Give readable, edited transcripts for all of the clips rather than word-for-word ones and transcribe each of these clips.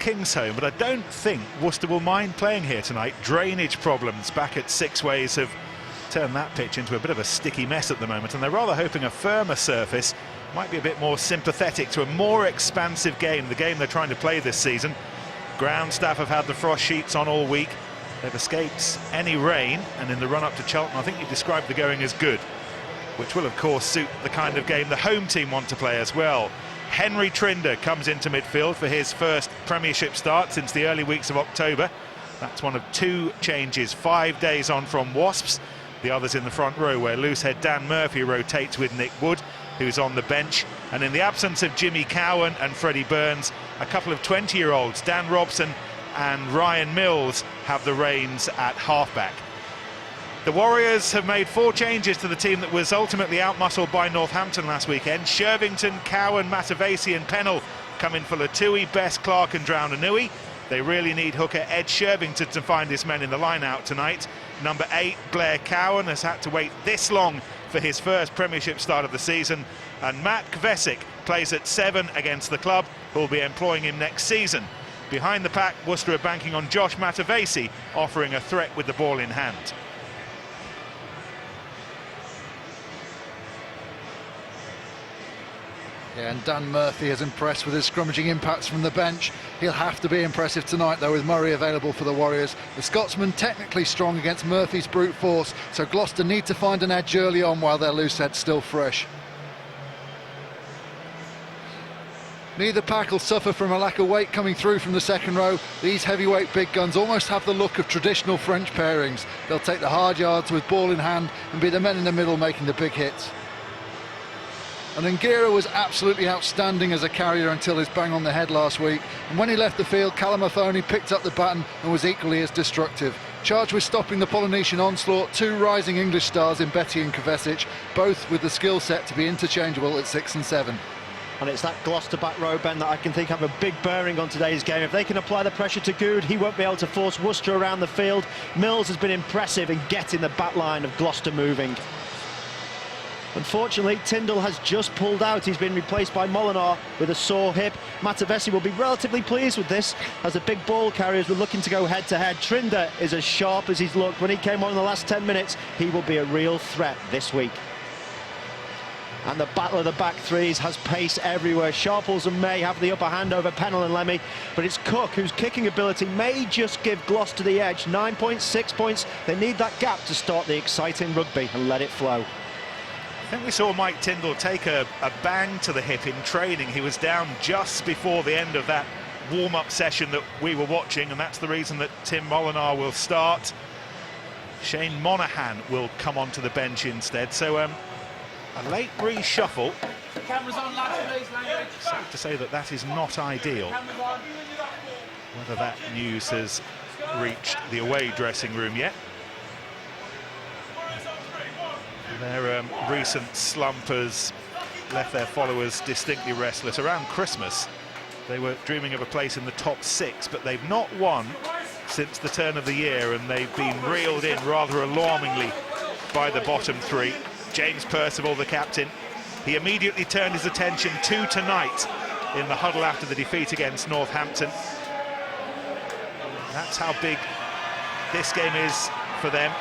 Kingsholm, but I don't think Worcester will mind playing here tonight. Drainage problems back at Six Ways have turned that pitch into a bit of a sticky mess at the moment, and they're rather hoping a firmer surface might be a bit more sympathetic to a more expansive game, the game they're trying to play this season. Ground staff have had the frost sheets on all week. They've escaped any rain, and in the run-up to Cheltenham, I think you described the going as good, which will, of course, suit the kind of game the home team want to play as well. Henry Trinder comes into midfield for his first Premiership start since the early weeks of October. That's one of two changes, 5 days on from Wasps. The others in the front row, where loosehead Dan Murphy rotates with Nick Wood, who's on the bench. And in the absence of Jimmy Cowan and Freddie Burns, a couple of 20-year-olds, Dan Robson and Ryan Mills, have the reins at halfback. The Warriors have made 4 changes to the team that was ultimately outmuscled by Northampton last weekend. Shervington, Cowan, Matavesi and Pennell come in for Latui, Best, Clark and Drownanui. They really need hooker Ed Shervington to find his men in the line-out tonight. Number 8, Blair Cowan, has had to wait this long for his first Premiership start of the season. And Matt Kvesic plays at 7 against the club, who will be employing him next season. Behind the pack, Worcester are banking on Josh Matavesi, offering a threat with the ball in hand. Yeah, and Dan Murphy has impressed with his scrummaging impacts from the bench. He'll have to be impressive tonight, though, with Murray available for the Warriors. The Scotsman technically strong against Murphy's brute force, so Gloucester need to find an edge early on while their loose head's still fresh. Neither pack will suffer from a lack of weight coming through from the second row. These heavyweight big guns almost have the look of traditional French pairings. They'll take the hard yards with ball in hand and be the men in the middle making the big hits. And Ngira was absolutely outstanding as a carrier until his bang on the head last week. And when he left the field, Callum Mathoney picked up the baton and was equally as destructive. Charged with stopping the Polynesian onslaught, 2 rising English stars in Betty and Kvesic, both with the skill set to be interchangeable at 6 and 7. And it's that Gloucester back row, Ben, that I can think have a big bearing on today's game. If they can apply the pressure to Good, he won't be able to force Worcester around the field. Mills has been impressive in getting the back line of Gloucester moving. Unfortunately, Tyndall has just pulled out. He's been replaced by Molinar with a sore hip. Matavesi will be relatively pleased with this, as the big ball carriers were looking to go head-to-head. Trinder is as sharp as he's looked. When he came on in the last 10 minutes, he will be a real threat this week. And the battle of the back threes has pace everywhere. Sharples and May have the upper hand over Pennell and Lemmy, but it's Cook whose kicking ability may just give Gloucester the edge. 9.6 points. They need that gap to start the exciting rugby and let it flow. I think we saw Mike Tyndall take a bang to the hip in training. He was down just before the end of that warm-up session that we were watching, and that's the reason that Tim Molinar will start. Shane Monaghan will come onto the bench instead. So a late reshuffle. Cameras on, lads, please, Safe to say that that is not ideal. Whether that news has reached the away dressing room yet. Their recent slump has left their followers distinctly restless. Around Christmas, they were dreaming of a place in the top 6, but they've not won since the turn of the year, and they've been reeled in rather alarmingly by the bottom 3. James Percival, the captain, he immediately turned his attention to tonight in the huddle after the defeat against Northampton. That's how big this game is for them.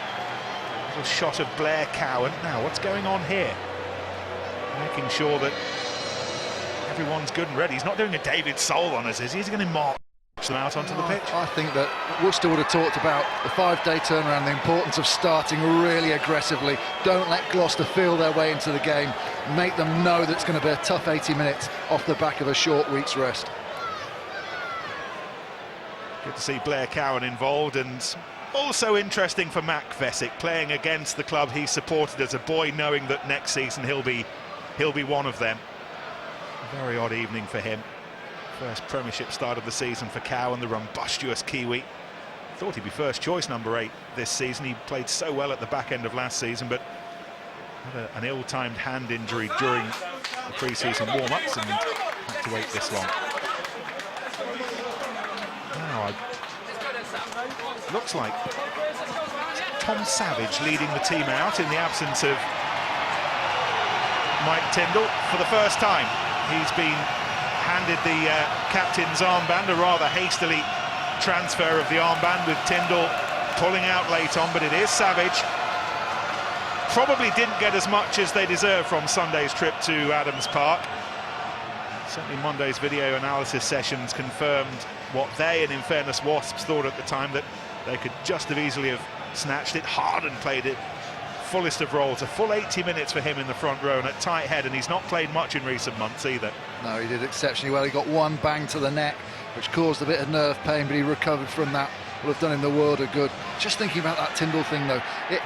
Little shot of Blair Cowan. Now, what's going on here? Making sure that everyone's good and ready. He's not doing a David Soul on us, is he? He's going to march them out onto the pitch. I think that Worcester would have talked about the 5-day turnaround, the importance of starting really aggressively. Don't let Gloucester feel their way into the game. Make them know that it's going to be a tough 80 minutes off the back of a short week's rest. Good to see Blair Cowan involved, and also interesting for Matt Kvesic, playing against the club he supported as a boy, knowing that next season he'll be one of them. A very odd evening for him. First Premiership start of the season for Cowan, the rumbustious Kiwi. Thought he'd be first choice number 8 this season. He played so well at the back end of last season, but had an ill-timed hand injury during the pre-season warm-ups and had to wait this long. Now, looks like Tom Savage leading the team out in the absence of Mike Tyndall for the first time. He's been handed the captain's armband, a rather hastily transfer of the armband with Tyndall pulling out late on, but it is Savage. Probably didn't get as much as they deserve from Sunday's trip to Adams Park. Certainly Monday's video analysis sessions confirmed what they, and in fairness Wasps, thought at the time, that they could just have easily have snatched it. Harden played it fullest of roles, a full 80 minutes for him in the front row and at tight head, and he's not played much in recent months either. No, he did exceptionally well. He got one bang to the neck, which caused a bit of nerve pain, but he recovered from that. Will have done him the world of good. Just thinking about that Tyndall thing though,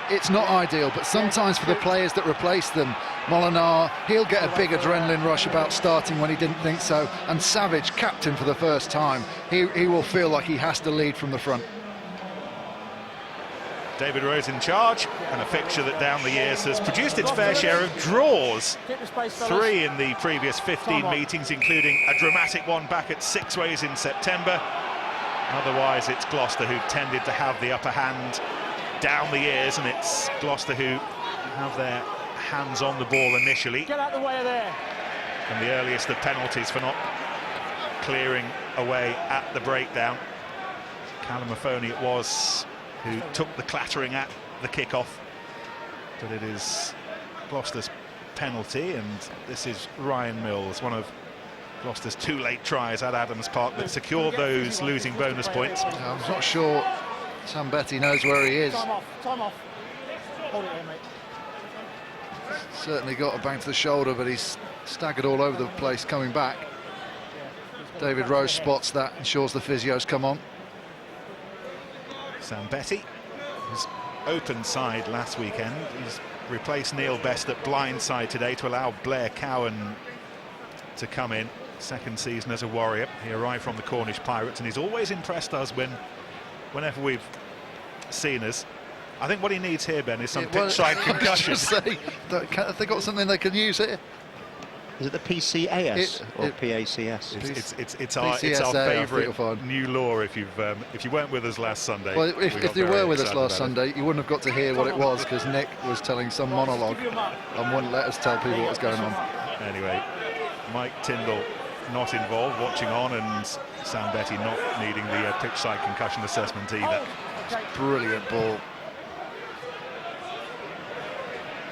it's not ideal, but sometimes for the players that replace them, Molinar, he'll get a big adrenaline rush about starting when he didn't think so, and Savage, captain for the first time, he will feel like he has to lead from the front. David Rose in charge, and a fixture that down the years has produced its fair share of draws. 3 in the previous 15 meetings, including a dramatic one back at Six Ways in September. Otherwise, it's Gloucester who tended to have the upper hand down the years, and it's Gloucester who have their hands on the ball initially. Get out the way of there. And the earliest of penalties for not clearing away at the breakdown. Callum Mafoney it was who took the clattering at the kick-off, but it is Gloucester's penalty, and this is Ryan Mills, one of Gloucester's 2 late tries at Adams Park that secured those losing bonus points. I'm not sure Sam Betty knows where he is. Time off. Hold it here, mate. Certainly got a bang to the shoulder, but he's staggered all over the place coming back. David Rose spots that, ensures the physios come on. Sam Betty was open side last weekend. He's replaced Neil Best at blind side today to allow Blair Cowan to come in. Second season as a Warrior. He arrived from the Cornish Pirates, and he's always impressed us whenever we've seen us. I think what he needs here, Ben, is some pitch-side concussion. Have they got something they can use here? Is it the PCAS or PACS? It's our favourite new law. If you weren't with us last Sunday. Well, if you were with us last Sunday, you wouldn't have got to hear what it was, because Nick was telling some monologue and wouldn't let us tell people what was going on. Anyway, Mike Tyndall not involved, watching on, and Sam Betty not needing the pitch-side concussion assessment either. Brilliant ball.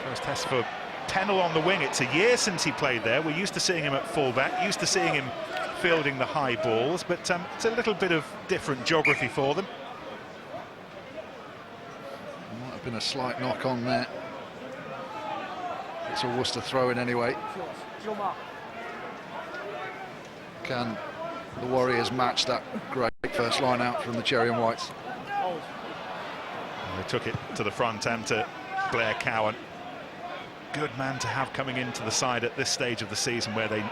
First test for Pennell on the wing. It's a year since he played there. We're used to seeing him at fullback, used to seeing him fielding the high balls, but it's a little bit of different geography for them. Might have been a slight knock on there. It's a Worcester throw in anyway. Can the Warriors match that great first line out from the Cherry and Whites? And they took it to the front and to Blair Cowan. Good man to have coming into the side at this stage of the season, where they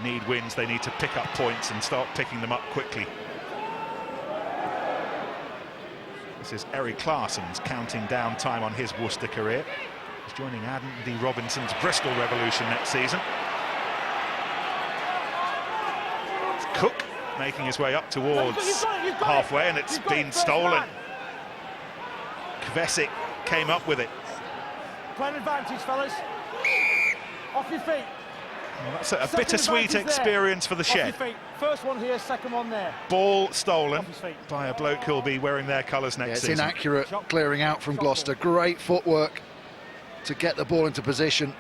need wins, they need to pick up points and start picking them up quickly. This is Eric Clarson's counting down time on his Worcester career. He's joining Andy Robinson's Bristol Revolution next season. It's Cook making his way up towards halfway, and it's been stolen. Kvesic came up with it. Playing advantage, fellas. Off your feet. Well, that's a bittersweet experience for the Shed. First one here, second one there. Ball stolen by a bloke who'll be wearing their colours next season. It's inaccurate clearing out from Gloucester. Great footwork to get the ball into position,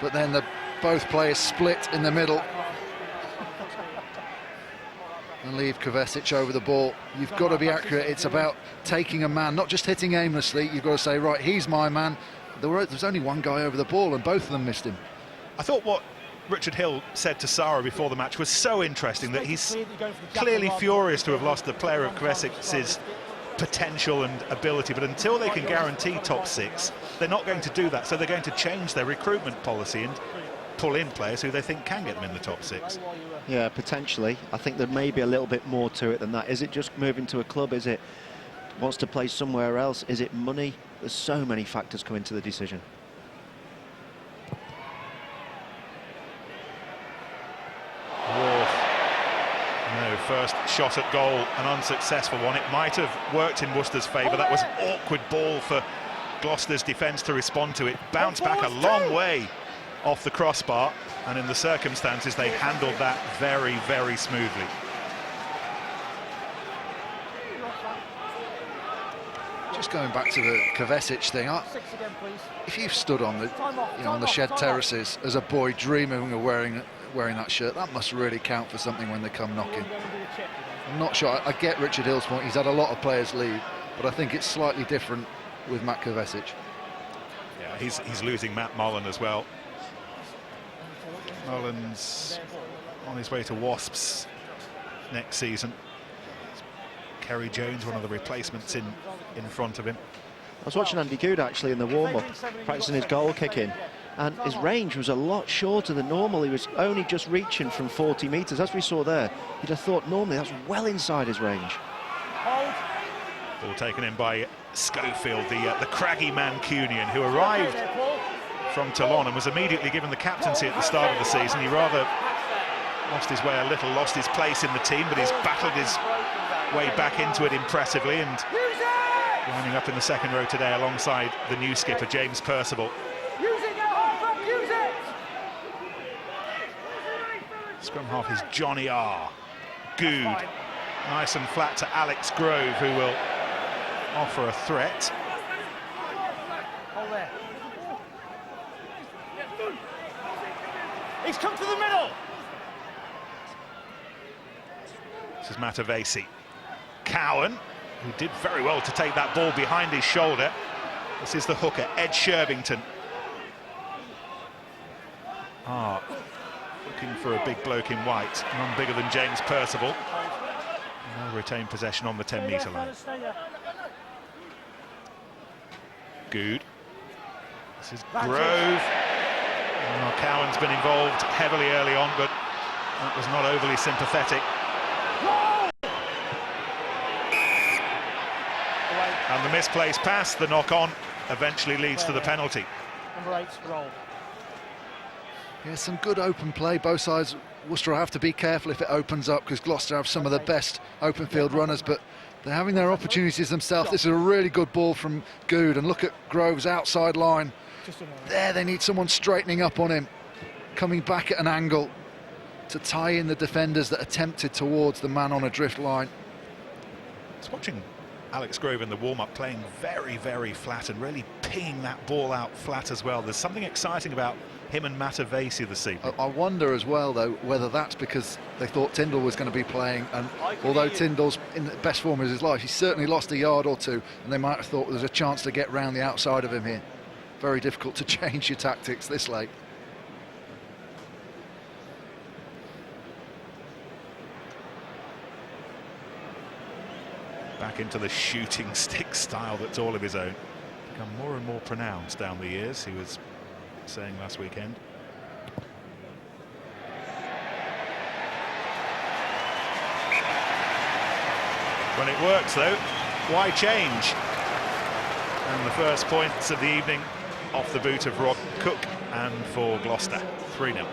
but then both players split in the middle and leave Kovacic over the ball. You've got to be accurate. It's about taking a man, not just hitting aimlessly. You've got to say, right, he's my man. There's only one guy over the ball, and both of them missed him. I thought what Richard Hill said to Sara before the match was so interesting, that he's clearly furious to have lost a player of Kvesic's potential and ability, but until they can guarantee top 6, they're not going to do that. So they're going to change their recruitment policy and pull in players who they think can get them in the top 6. Yeah, potentially. I think there may be a little bit more to it than that. Is it just moving to a club? Is it wants to play somewhere else? Is it money? There's so many factors come into the decision. No, first shot at goal, an unsuccessful one. It might have worked in Worcester's favour. That was an awkward ball for Gloucester's defence to respond to. It bounced back a long way off the crossbar. and in the circumstances they handled that very, very smoothly. Just going back to the Kovacic thing, if you've stood on the, on the shed terraces as a boy dreaming of wearing that shirt, that must really count for something when they come knocking. I'm not sure. I get Richard Hill's point. He's had a lot of players leave, but I think it's slightly different with Matt Kovacic. Yeah, he's losing Matt Mullen as well. Mullen's on his way to Wasps next season. Kerry Jones, one of the replacements in front of him. I was watching Andy Goode actually in the warm-up, practicing his goal kicking, and his range was a lot shorter than normal. He was only just reaching from 40 metres. As we saw there, you'd have thought normally that's well inside his range. Ball taken in by Schofield, the craggy Mancunian, who arrived from Toulon and was immediately given the captaincy at the start of the season. He rather lost his way a little, lost his place in the team, but he's battled his way back into it impressively, and lining up in the second row today alongside the new skipper James Percival. Scrum half is Johnny R. Goode, nice and flat to Alex Grove, who will offer a threat. He's come to the middle. This is Matavesi. Cowan, who did very well to take that ball behind his shoulder. This is the hooker, Ed Sherbington. Looking for a big bloke in white, none bigger than James Percival. And they'll retain possession on the 10-metre line. Goode. This is Grove. Cowan's been involved heavily early on, but that was not overly sympathetic. And the misplaced pass, the knock-on, eventually leads to the penalty. Number 8, roll. Yeah, some good open play. Both sides, Worcester have to be careful if it opens up, because Gloucester have some of the best open field runners, but they're having their opportunities themselves. This is a really good ball from Goode, and look at Grove's outside line. There, they need someone straightening up on him, coming back at an angle to tie in the defenders that attempted towards the man on a drift line. It's watching Alex Grove in the warm-up playing very, very flat and really pinging that ball out flat as well. There's something exciting about him and Matavesi this evening. I wonder as well, though, whether that's because they thought Tyndall was going to be playing, and although Tyndall's in the best form of his life, he's certainly lost a yard or two, and they might have thought there's a chance to get round the outside of him here. Very difficult to change your tactics this late. Back into the shooting stick style that's all of his own. Become more and more pronounced down the years, he was saying last weekend. When it works, though, why change? And the first points of the evening off the boot of Rob Cook, and for Gloucester, 3-0.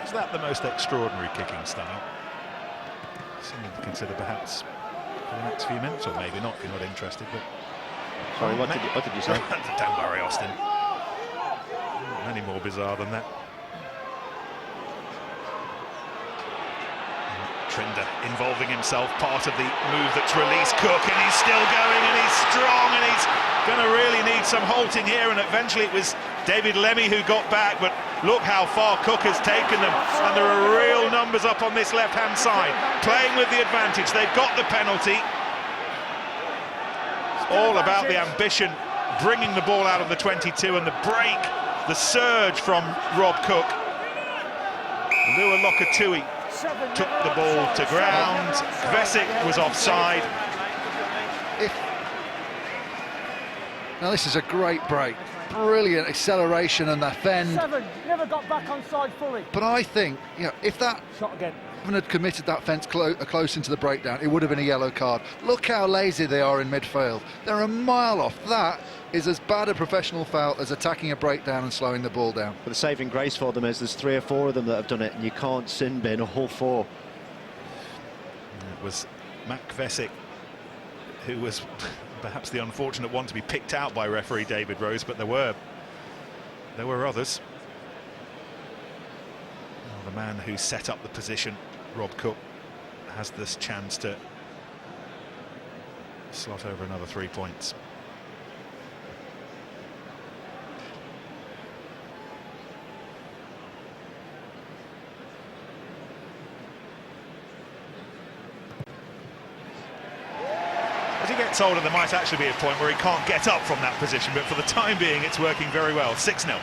Is that the most extraordinary kicking style? Something to consider perhaps for the next few minutes, or maybe not if you're not interested. But sorry, what did you say? Don't worry, Austin. Any more bizarre than that. Trinder involving himself, part of the move that's released Cook, and he's still going, and he's strong, and he's going to really need some halting here, and eventually it was David Lemmy who got back, but look how far Cook has taken them, and there are real numbers up on this left-hand side, playing with the advantage. They've got the penalty. It's all about the ambition, bringing the ball out of the 22, and the break, the surge from Rob Cook. Lua Lokatui took the ball to ground. Kvesic was offside. Now this is a great break. Brilliant acceleration and the fend. 7, never got back on side fully. But I think, if that Shot again. had committed that fence close into the breakdown, it would have been a yellow card. Look how lazy they are in midfield. They're a mile off. That is as bad a professional foul as attacking a breakdown and slowing the ball down. But the saving grace for them is there's 3 or 4 of them that have done it, and you can't sin bin all 4. It was Mac Vesic who was perhaps the unfortunate one to be picked out by referee David Rose, but there were others. Well, the man who set up the position, Rob Cook, has this chance to slot over another 3 points. As he gets older, there might actually be a point where he can't get up from that position, but for the time being, it's working very well. 6-0.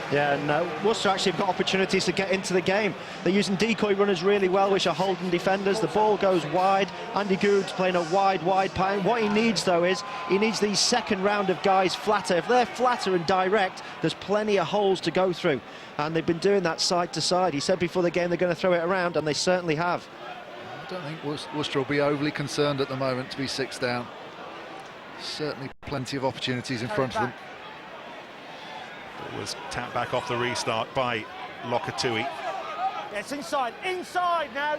Yeah, and Worcester actually have got opportunities to get into the game. They're using decoy runners really well, which are holding defenders. The ball goes wide. Andy Goode's playing a wide pattern. What he needs, though, is he needs these second round of guys flatter. If they're flatter and direct, there's plenty of holes to go through. And they've been doing that side to side. He said before the game they're going to throw it around, and they certainly have. I don't think Worcester will be overly concerned at the moment to be 6 down. Certainly plenty of opportunities in front of them. It was tapped back off the restart by Lokatui. Yes, inside now.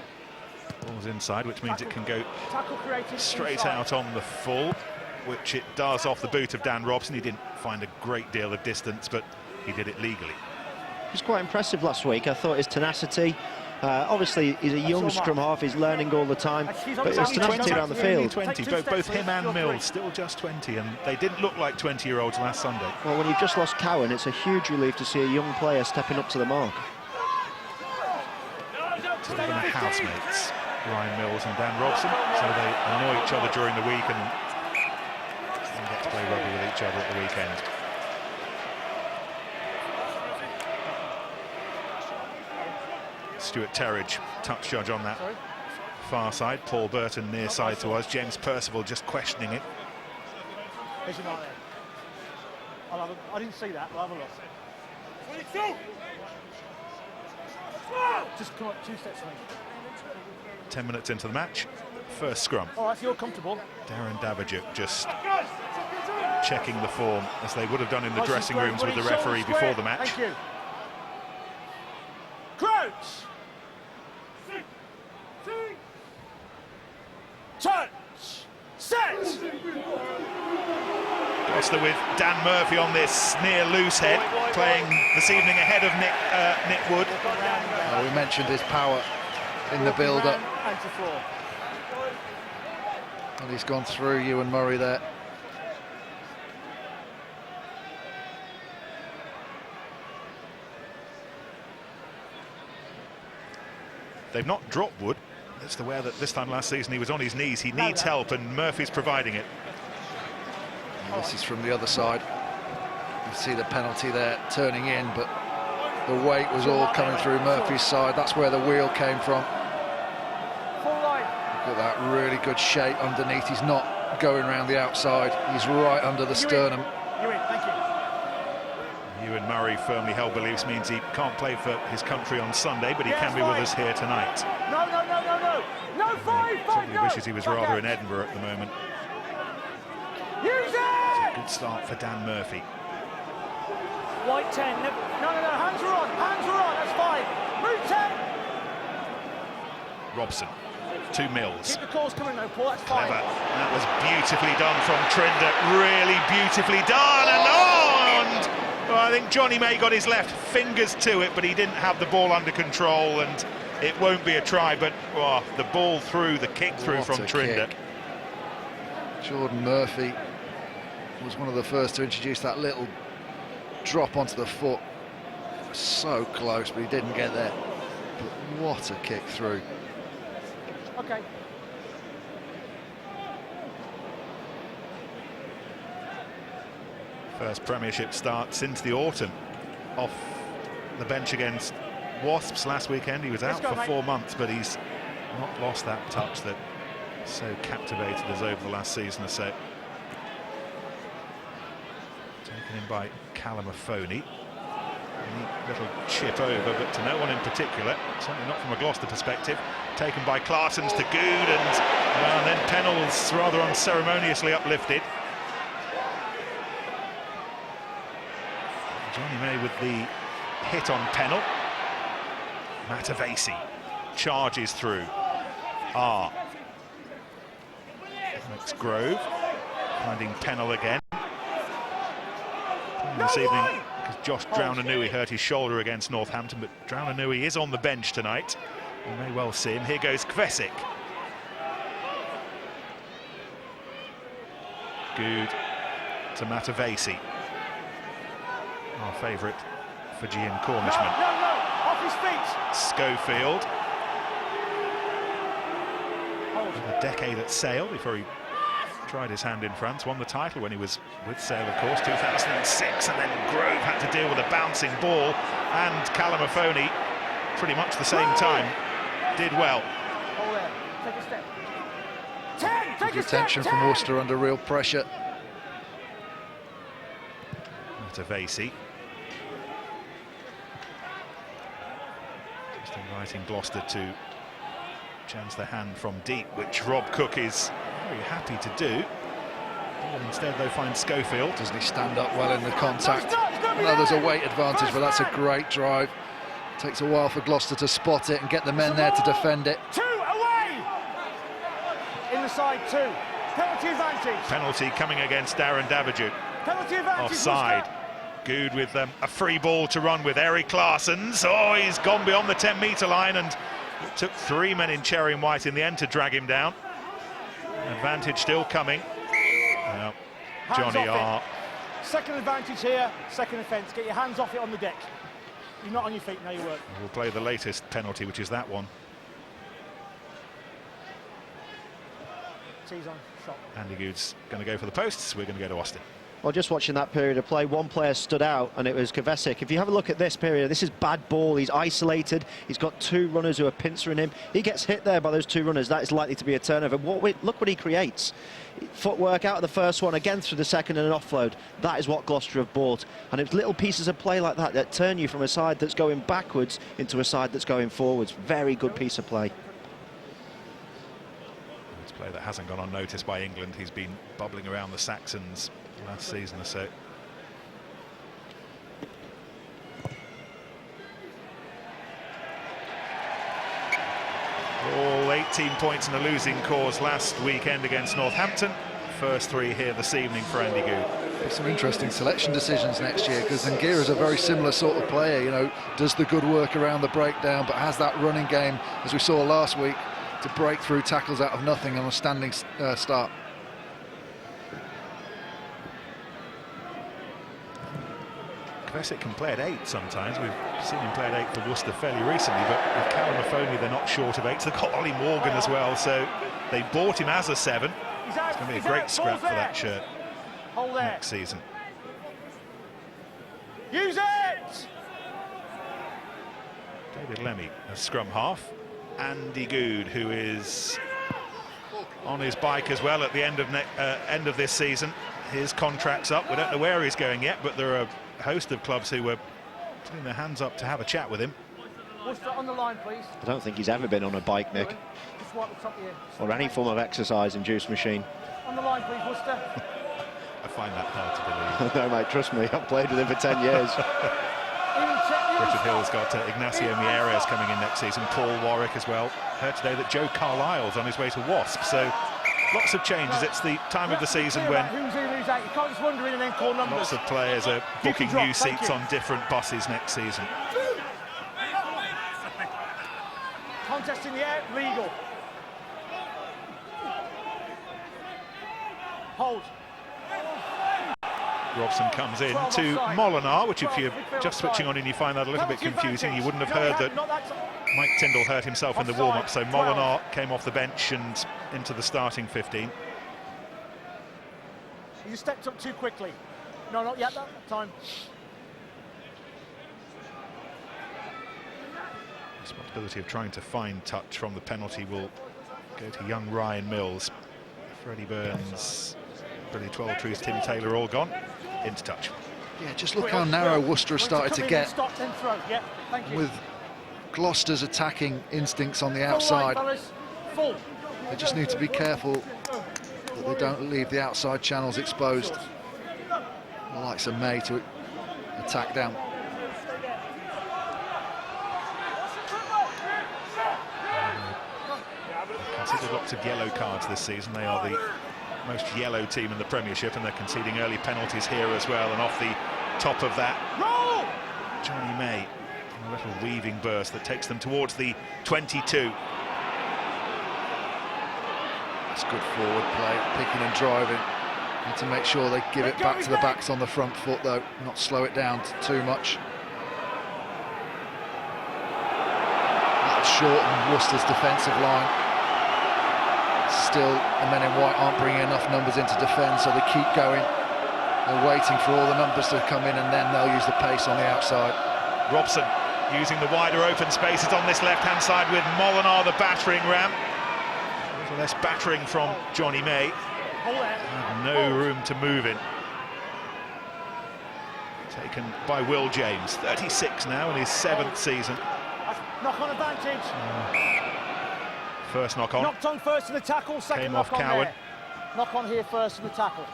Ball's inside, which means it can go straight inside. out on the full, which it does off the boot of Dan Robson. He didn't find a great deal of distance, but he did it legally. He was quite impressive last week. I thought his tenacity. Obviously, he's a young scrum half. He's learning all the time, but his tenacity around the field. 20, both him and Mills still just 20, and they didn't look like 20-year-olds last Sunday. Well, when you've just lost Cowan, it's a huge relief to see a young player stepping up to the mark. Sort of their housemates, Ryan Mills and Dan Robson, so they annoy each other during the week and get to play rugby with each other at the weekend. Stuart Terridge, touch judge on that far side. Paul Burton near side to us. James Percival just questioning it. There's your mark there. I didn't see that. I'll have a look. 22. Just come up 2 steps for me. 10 minutes into the match, first scrum. All right, if you're comfortable. Darren Davidjuk just checking the form, as they would have done in the dressing rooms with the referee before the match. Thank you. Crouch. Touch. Set. Gloucester with Dan Murphy on this near loose head, playing this evening ahead of Nick Wood. We mentioned his power in the build-up, and he's gone through Ewan Murray there. They've not dropped Wood. That's the way that this time last season he was on his knees. He needs help, and Murphy's providing it. And this is from the other side. You see the penalty there turning in, but the weight was all coming through Murphy's side. That's where the wheel came from. Look at that really good shape underneath. He's not going around the outside. He's right under the sternum. You're in, thank you. Ewan Murray firmly held beliefs means he can't play for his country on Sunday, but he can be with us here tonight. No, 5, Probably wishes he was rather in Edinburgh at the moment. Use it! Good start for Dan Murphy. White 10. No, hands are on, that's 5. Move 10. Robson to Mills. Keep the calls coming though, Paul, that's 5. Clever. That was beautifully done from Trinder. Really beautifully done. And well, I think Johnny May got his left fingers to it, but he didn't have the ball under control, and it won't be a try. But the ball through, the kick through from Trinder. Kick. Jordan Murphy was one of the first to introduce that little drop onto the foot. So close, but he didn't get there. But what a kick through. Okay. First Premiership start since the autumn. Off the bench against Wasps last weekend. He was out for 4 months, but he's not lost that touch that so captivated us over the last season or so. Taken in by Callum Afoni. Neat little chip over, but to no one in particular, certainly not from a Gloucester perspective. Taken by Clarsons to Good, and then Pennell's rather unceremoniously uplifted. Johnny May with the hit on Pennell. Matavesi charges through. Next Grove, finding Pennell again. This evening, because Josh Drownanui hurt his shoulder against Northampton, but Drownanui is on the bench tonight. We may well see him. Here goes Kvesic. Good to Matavesi, our favourite Fijian Cornishman. No, off his feet. Schofield. A decade at Sale before he tried his hand in France, won the title when he was with Sale, of course, 2006, and then Grove had to deal with a bouncing ball, and Calamafoni, pretty much the same time, did well. Hold there, take a step. 10, take Good attention from Worcester under real pressure. Matavesi. Just inviting Gloucester to chance their hand from deep, which Rob Cook is very happy to do. But instead, though, finds Schofield. Doesn't he stand up well in the contact? I know there's a weight advantage, but that's a great drive. Takes a while for Gloucester to spot it and get the men there to defend it. 2 away! In the side 2. Penalty advantage. Penalty coming against Darren Davidge. Penalty advantage. Offside. Good with a free ball to run with Eric Claessens. Oh, he's gone beyond the 10-metre line, and it took 3 men in cherry and white in the end to drag him down. Advantage still coming. Now, Johnny R. Second advantage here, second offence. Get your hands off it on the deck. You're not on your feet, now you work. We'll play the latest penalty, which is that one. Tees on, shot. Andy Good's going to go for the posts. We're going to go to Austin. Well, just watching that period of play, one player stood out, and it was Kvesic. If you have a look at this period, this is bad ball. He's isolated. He's got 2 runners who are pincering him. He gets hit there by those 2 runners. That is likely to be a turnover. Look what he creates. Footwork out of the first one, again through the second, and an offload. That is what Gloucester have bought. And it's little pieces of play like that that turn you from a side that's going backwards into a side that's going forwards. Very good piece of play. It's a player that hasn't gone unnoticed by England. He's been bubbling around the Saxons last season or so. All 18 points in a losing cause last weekend against Northampton. First 3 here this evening for Andy Good. Some interesting selection decisions next year, because Ngira is a very similar sort of player, you know, does the good work around the breakdown, but has that running game, as we saw last week, to break through tackles out of nothing on a standing start. Kvesic can play at 8 sometimes. We've seen him play at 8 for Worcester fairly recently, but with Calamafoni they're not short of 8. So they've got Ollie Morgan as well, so they bought him as a 7. It's going to be a great scrap for that shirt next season. Use it! David Lemmy, a scrum half. Andy Good, who is on his bike as well at the end of this season. His contract's up. We don't know where he's going yet, but there are a host of clubs who were putting their hands up to have a chat with him. Worcester on the line, please. I don't think he's ever been on a bike, Nick, Just wipe the top of your... or any form of exercise-induced machine. On the line, please, Worcester. I find that hard to believe. No, mate, trust me, I've played with him for 10 years. Richard Hill's got Ignacio Mieres coming in next season, Paul Warwick as well. Heard today that Joe Carlisle's on his way to Wasp, so lots of changes. It's the time of the season when who's in, who's out. You can't just wander in and then call numbers. lots of players are booking new seats on different buses next season. Contest in the air, legal. Hold. Robson comes in to Molinar, which if you're just switching on and you find that a little bit confusing, you wouldn't have heard that Mike Tyndall hurt himself in the warm-up, so Molinar came off the bench and into the starting 15. You stepped up too quickly. No, not yet, that time. Responsibility of trying to find touch from the penalty will go to young Ryan Mills. Freddie Burns, Billy Twelvetrees, Tim Taylor all gone. Into touch. Yeah, just look how narrow Worcester have started to get. Stop, then throw. Yeah, thank you. With Gloucester's attacking instincts on the outside. Full. They just need to be careful that they don't leave the outside channels exposed. The likes of May to attack down. Considered lots of yellow cards this season. They are the most yellow team in the Premiership, and they're conceding early penalties here as well. And off the top of that, Johnny May, a little weaving burst that takes them towards the 22. That's good forward play, picking and driving. Need to make sure they give it back to the backs on the front foot though, not slow it down too much. That'll shorten Worcester's defensive line. Still, the men in white aren't bringing enough numbers in to defend, so they keep going. They're waiting for all the numbers to come in, and then they'll use the pace on the outside. Robson using the wider open spaces on this left-hand side with Molinar, the battering ram. A little less battering from Johnny May. And no room to move in. Taken by Will James, 36 now in his 7th season. Knock on advantage. First knock on. Knocked on first in the tackle, second Came knock off on Cowan. there. Knock on here first in the tackle.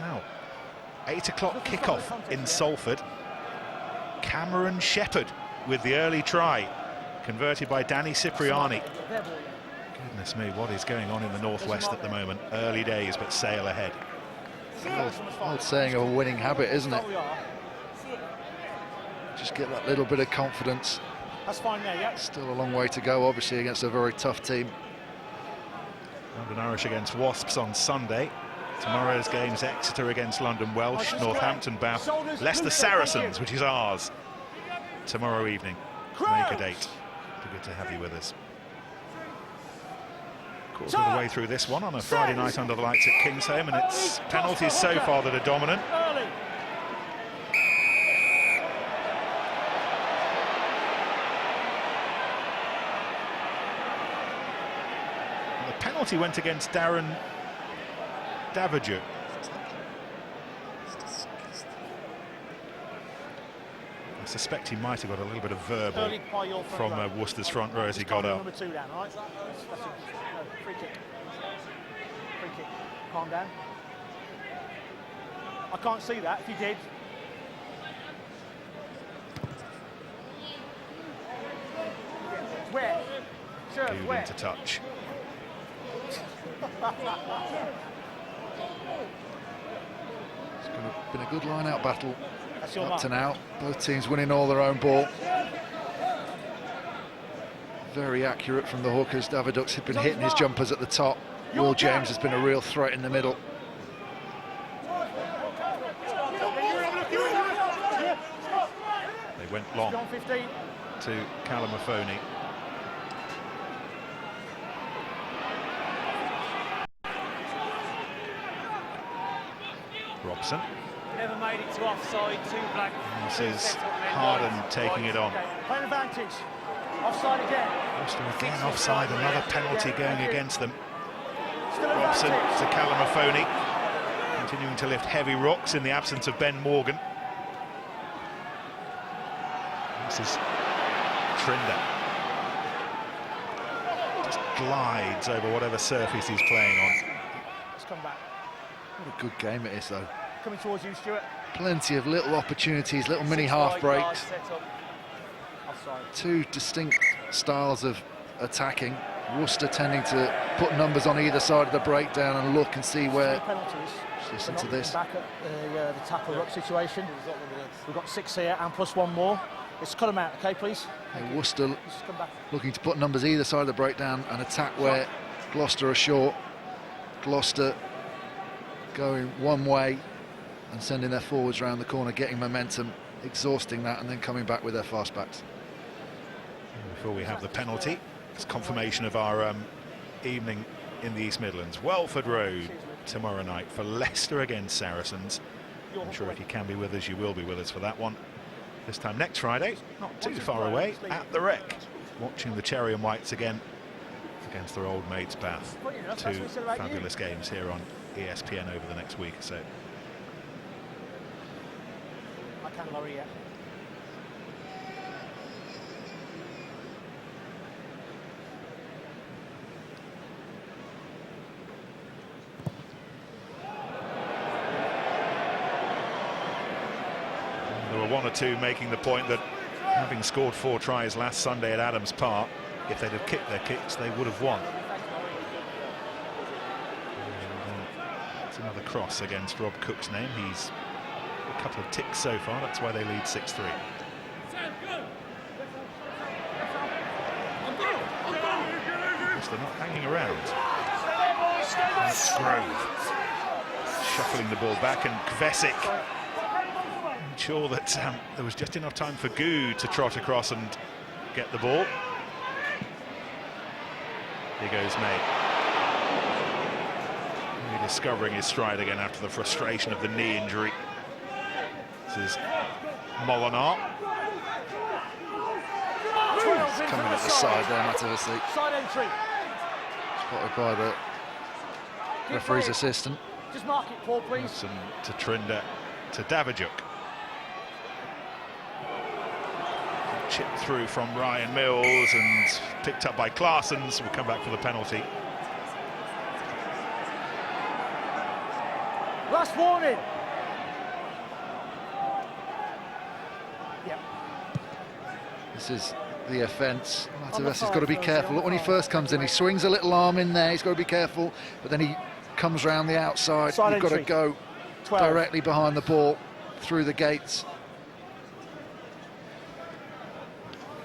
Now, 8 o'clock kickoff in Salford. Cameron Shepherd with the early try, converted by Danny Cipriani. Goodness me, what is going on in the northwest at the moment? Early days, but Sale ahead. Old saying of a winning habit, isn't it? Just get that little bit of confidence. That's fine there, yeah. Still a long way to go, obviously, against a very tough team. London Irish against Wasps on Sunday. Tomorrow's game's Exeter against London Welsh, Northampton Bath, Leicester Saracens, which is ours, tomorrow evening. Make a date. Be good to have you with us. Quarter of the way through this one on a Friday night under the lights at Kingsholm, and it's penalties so far that are dominant. The penalty went against Darren Davidge. I suspect he might have got a little bit of verbal from Worcester's front row as he got up. Number 2 down, all right? Free kick. Free kick. Calm down. I can't see that. If you did. Where? Sure, Glued where? into touch. It's been a good line-out battle up to now. Both teams winning all their own ball. Very accurate from the hookers. Daviduk's been hitting his jumpers at the top. Will James has been a real threat in the middle. They went long to Callum Mafoney. Robson. Never made it to offside, 2 black. This is Harden taking it on. Plain advantage. Offside again. Worcester again offside, another penalty going against them. Still Robson advantage. to Callum Mafoney, continuing to lift heavy rocks in the absence of Ben Morgan. This is Trinder. Just glides over whatever surface he's playing on. Let's come back. What a good game it is, though. Coming towards you, Stuart. Plenty of little opportunities, little mini half breaks. Offside. Two distinct styles of attacking. Worcester tending to put numbers on either side of the breakdown and look and see where. Penalties. Just listen We're to not this. Back at the tackle ruck situation. We've got 6 here and plus 1 more. Let's cut them out, okay, please? Worcester Just come back. looking to put numbers either side of the breakdown and attack where Gloucester are short. Gloucester going one way and sending their forwards round the corner, getting momentum, exhausting that, and then coming back with their fast backs. Before we have the penalty, it's confirmation of our evening in the East Midlands. Welford Road tomorrow night for Leicester against Saracens. I'm sure if you can be with us, you will be with us for that one. This time next Friday, not too far away, at the Rec, watching the Cherry and Whites again against their old mates Bath. 2 fabulous games here on ESPN over the next week or so. I can't lorry yet. There were 1 or 2 making the point that having scored 4 tries last Sunday at Adams Park, if they'd have kicked their kicks, they would have won. It's another cross against Rob Cook's name. He's a couple of ticks so far. That's why they lead 6-3. They're not hanging around. That's Grove shuffling the ball back, and Kvesic ensure that there was just enough time for Good to trot across and get the ball. Here goes May. Rediscovering his stride again after the frustration of the knee injury. This is Molinar. He's coming at the side there, Matavesi. Side entry. Spotted by the referee's assistant. Just mark it, Paul, please. Hudson to Trinder to Davidjuk. Chip through from Ryan Mills and picked up by Claessens. Will come back for the penalty. Last warning. Yep. This is the offence. Matavesi's got to be careful. Look, when he first comes in, he swings a little arm in there. He's got to be careful. But then he comes round the outside. Side You've got to entry. go 12. directly behind the ball through the gates.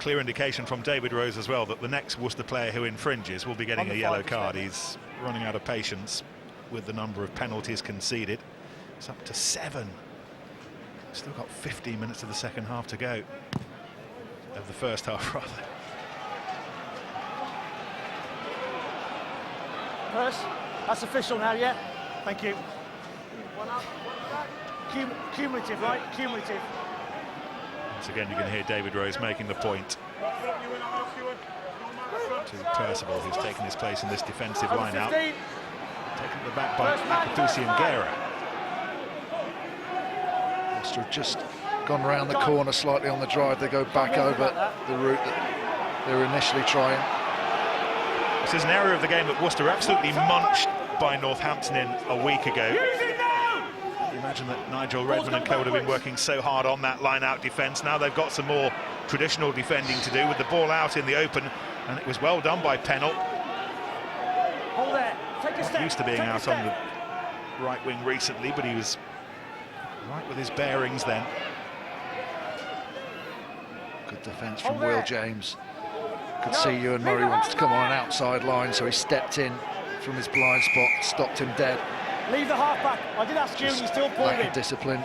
Clear indication from David Rose as well that the next Worcester player who infringes will be getting a yellow 5%. card. He's running out of patience with the number of penalties conceded. It's up to 7. Still got 15 minutes of the second half to go. Of the first half, rather. First, that's official now, yeah? Thank you. Cumulative, right? Cumulative. Once again, you can hear David Rose making the point to Percival, who's taken his place in this defensive Over line out. 15. Taken at the back by First man, Akatusi and Guerra. Worcester have just gone around the corner slightly on the drive. They go back over the route that they were initially trying. This is an area of the game that Worcester absolutely munched by Northampton in a week ago. You imagine that Nigel Redmond and co would have been working so hard on that line-out defence. Now they've got some more traditional defending to do with the ball out in the open, and it was well done by Pennell. Hold there. Take a step. Used to being Take a out step. on the right wing recently, but he was right with his bearings then. Good defence from Will James. Could see Ewan Murray wants to come on an outside line, so he stepped in from his blind spot, stopped him dead. Leave the half back. I did ask you, and you still pulled Lack him. of discipline.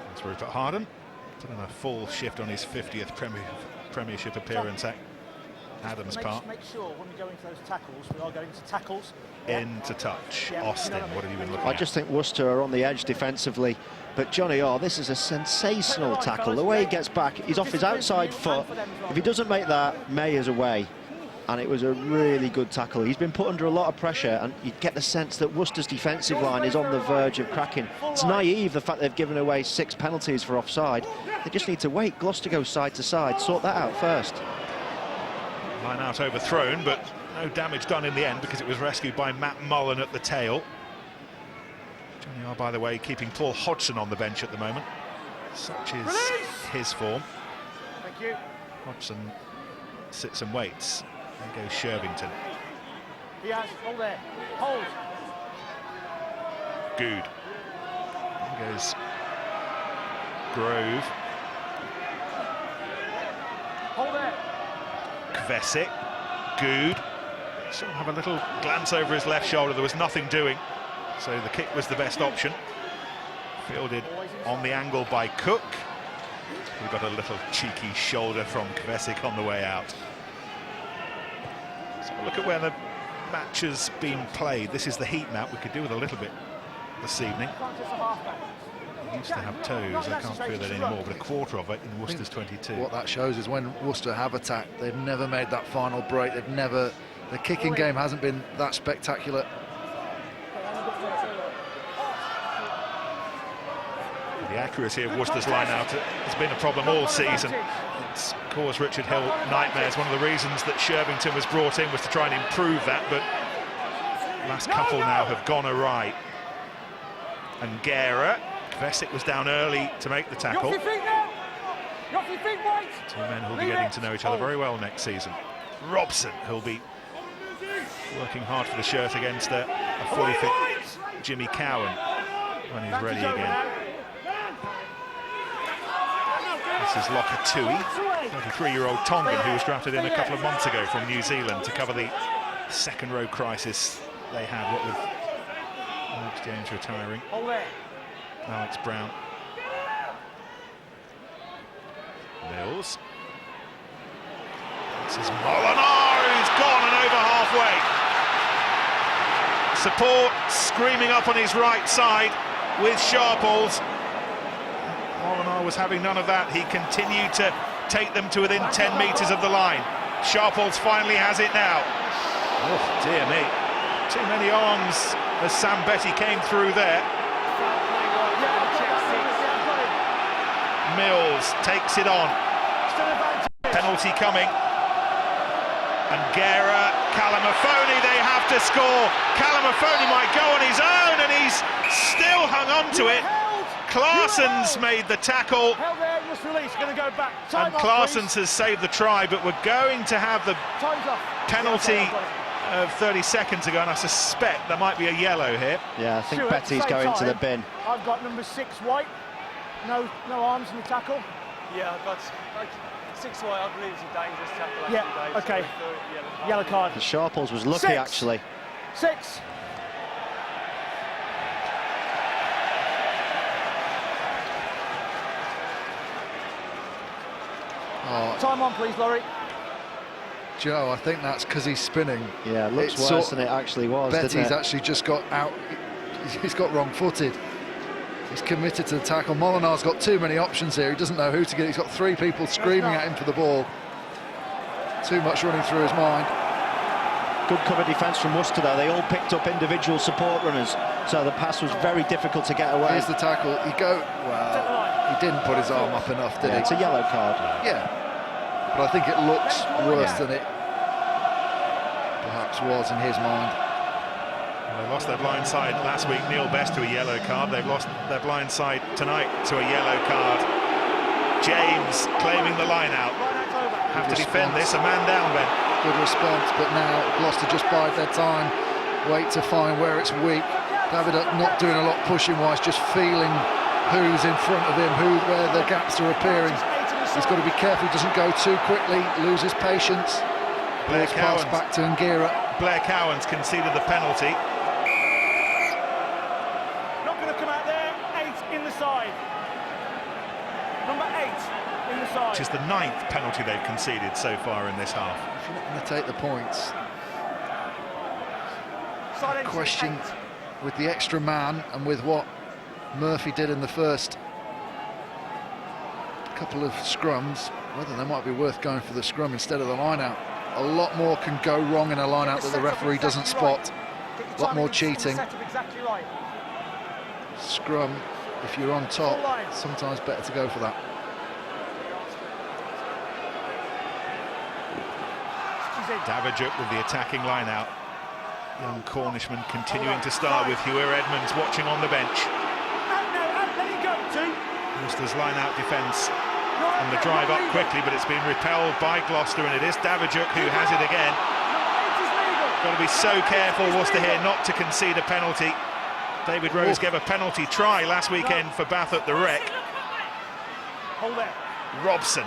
That's Rupert Harden. Put in a full shift on his 50th Premiership appearance at Adams Park. Make sure when we go into those tackles, we are going to tackles. Into touch. Yeah, Austin, you know what have you been looking I at? just think Worcester are on the edge defensively, but Johnny Orr, this is a sensational tackle. The way he gets back, he's off his outside foot. If he doesn't make that, May is away. And it was a really good tackle. He's been put under a lot of pressure, and you get the sense that Worcester's defensive line is on the verge of cracking. It's naive, the fact they've given away 6 penalties for offside. They just need to wait. Gloucester goes side to side. Sort that out first. Line out overthrown, but no damage done in the end because it was rescued by Matt Mullen at the tail. Johnny R, by the way, keeping Paul Hodgson on the bench at the moment. Such is his form. Thank you. Hodgson sits and waits. There goes Shervington. He has. Hold there. Hold. Good. There goes Grove. Hold there. Kvesic. Good. Sort of have a little glance over his left shoulder. There was nothing doing, so the kick was the best option. Fielded on the angle by Cook. We got a little cheeky shoulder from Kvesic on the way out. So look at where the match has been played. This is the heat map. We could do with a little bit this evening. Can't touch the half back. It used to have toes. I can't feel that anymore, but a quarter of it in Worcester's 22. What that shows is when Worcester have attacked, they've never made that final break. They've never. The kicking game hasn't been that spectacular. The accuracy of Worcester's line-out has been a problem all season. It's caused Richard Hill nightmares. One of the reasons that Shervington was brought in was to try and improve that, but last couple now have gone awry. And Guerra, Vesic was down early to make the tackle. Your feet now. Your feet, wait. Two men who'll be getting to know each other very well next season. Robson, who'll be working hard for the shirt against a fully fit Jimmy Cowan when he's ready again. This is Lokatui, 33-year-old Tongan who was drafted in a couple of months ago from New Zealand to cover the second row crisis they had, what with Alex James retiring. Alex Brown. Mills. This is Molinar, who's gone and over halfway. Support screaming up on his right side with Sharples. Molinar was having none of that. He continued to take them to within 10 metres of the line. Sharples finally has it now. Oh, dear me. Too many arms as Sam Betty came through there. Mills takes it on. Penalty coming. And Guerra, Calamafoni, they have to score. Calamafoni might go on his own, and he's still hung on to it. Claessens made the tackle. And Claessens has saved the try, but we're going to have the penalty of 30 seconds ago, and I suspect there might be a yellow here. Yeah, I think Betty's going to the bin. I've got number 6 white. No arms in the tackle. Yeah, I've got 6 white. I believe it's a dangerous tackle. Yeah, okay. Yellow card. The Sharples was lucky, actually. 6. Oh. Time on, please, Laurie. Joe, I think that's because he's spinning. Yeah, it looks worse than it actually was. Betty's actually just got out. He's got wrong-footed. He's committed to the tackle. Molinar's got too many options here. He doesn't know who to get. He's got 3 people screaming at him for the ball. Too much running through his mind. Good cover defence from Worcester, though. They all picked up individual support runners, so the pass was very difficult to get away. Here's the tackle. Well, he didn't put his arm up enough, did he? It's a yellow card. Yeah, but I think it looks worse than it perhaps was in his mind. They lost their blind side last week, Neil Best, to a yellow card. They've lost their blind side tonight to a yellow card. James claiming the line out. Have to defend this, a man down, Ben. Good response, but now Gloucester just bide their time, wait to find where it's weak. David not doing a lot pushing-wise, just feeling who's in front of him, where the gaps are appearing. He's got to be careful he doesn't go too quickly, loses patience. Blair Pass Cowans. back to Ngira. Blair Cowans conceded the penalty. Not going to come out there. 8 in the side. Number 8 in the side. Which is the 9th penalty they've conceded so far in this half. If you're not going to take the points, Side question 8. with the extra man and with what Murphy did in the first couple of scrums, whether they might be worth going for the scrum instead of the line-out. A lot more can go wrong in a line-out that the referee doesn't spot. A lot more cheating. Scrum, if you're on top, sometimes better to go for that. Davidjuk with the attacking line-out. Young Cornishman continuing to start with Hewer Edmonds watching on the bench. Worcester's line-out defence on the drive up quickly, but it's been repelled by Gloucester, and it is Davidjuk who has it again. Got to be so careful, Worcester here, not to concede a penalty. David Rose gave a penalty try last weekend for Bath at the Rec. Robson,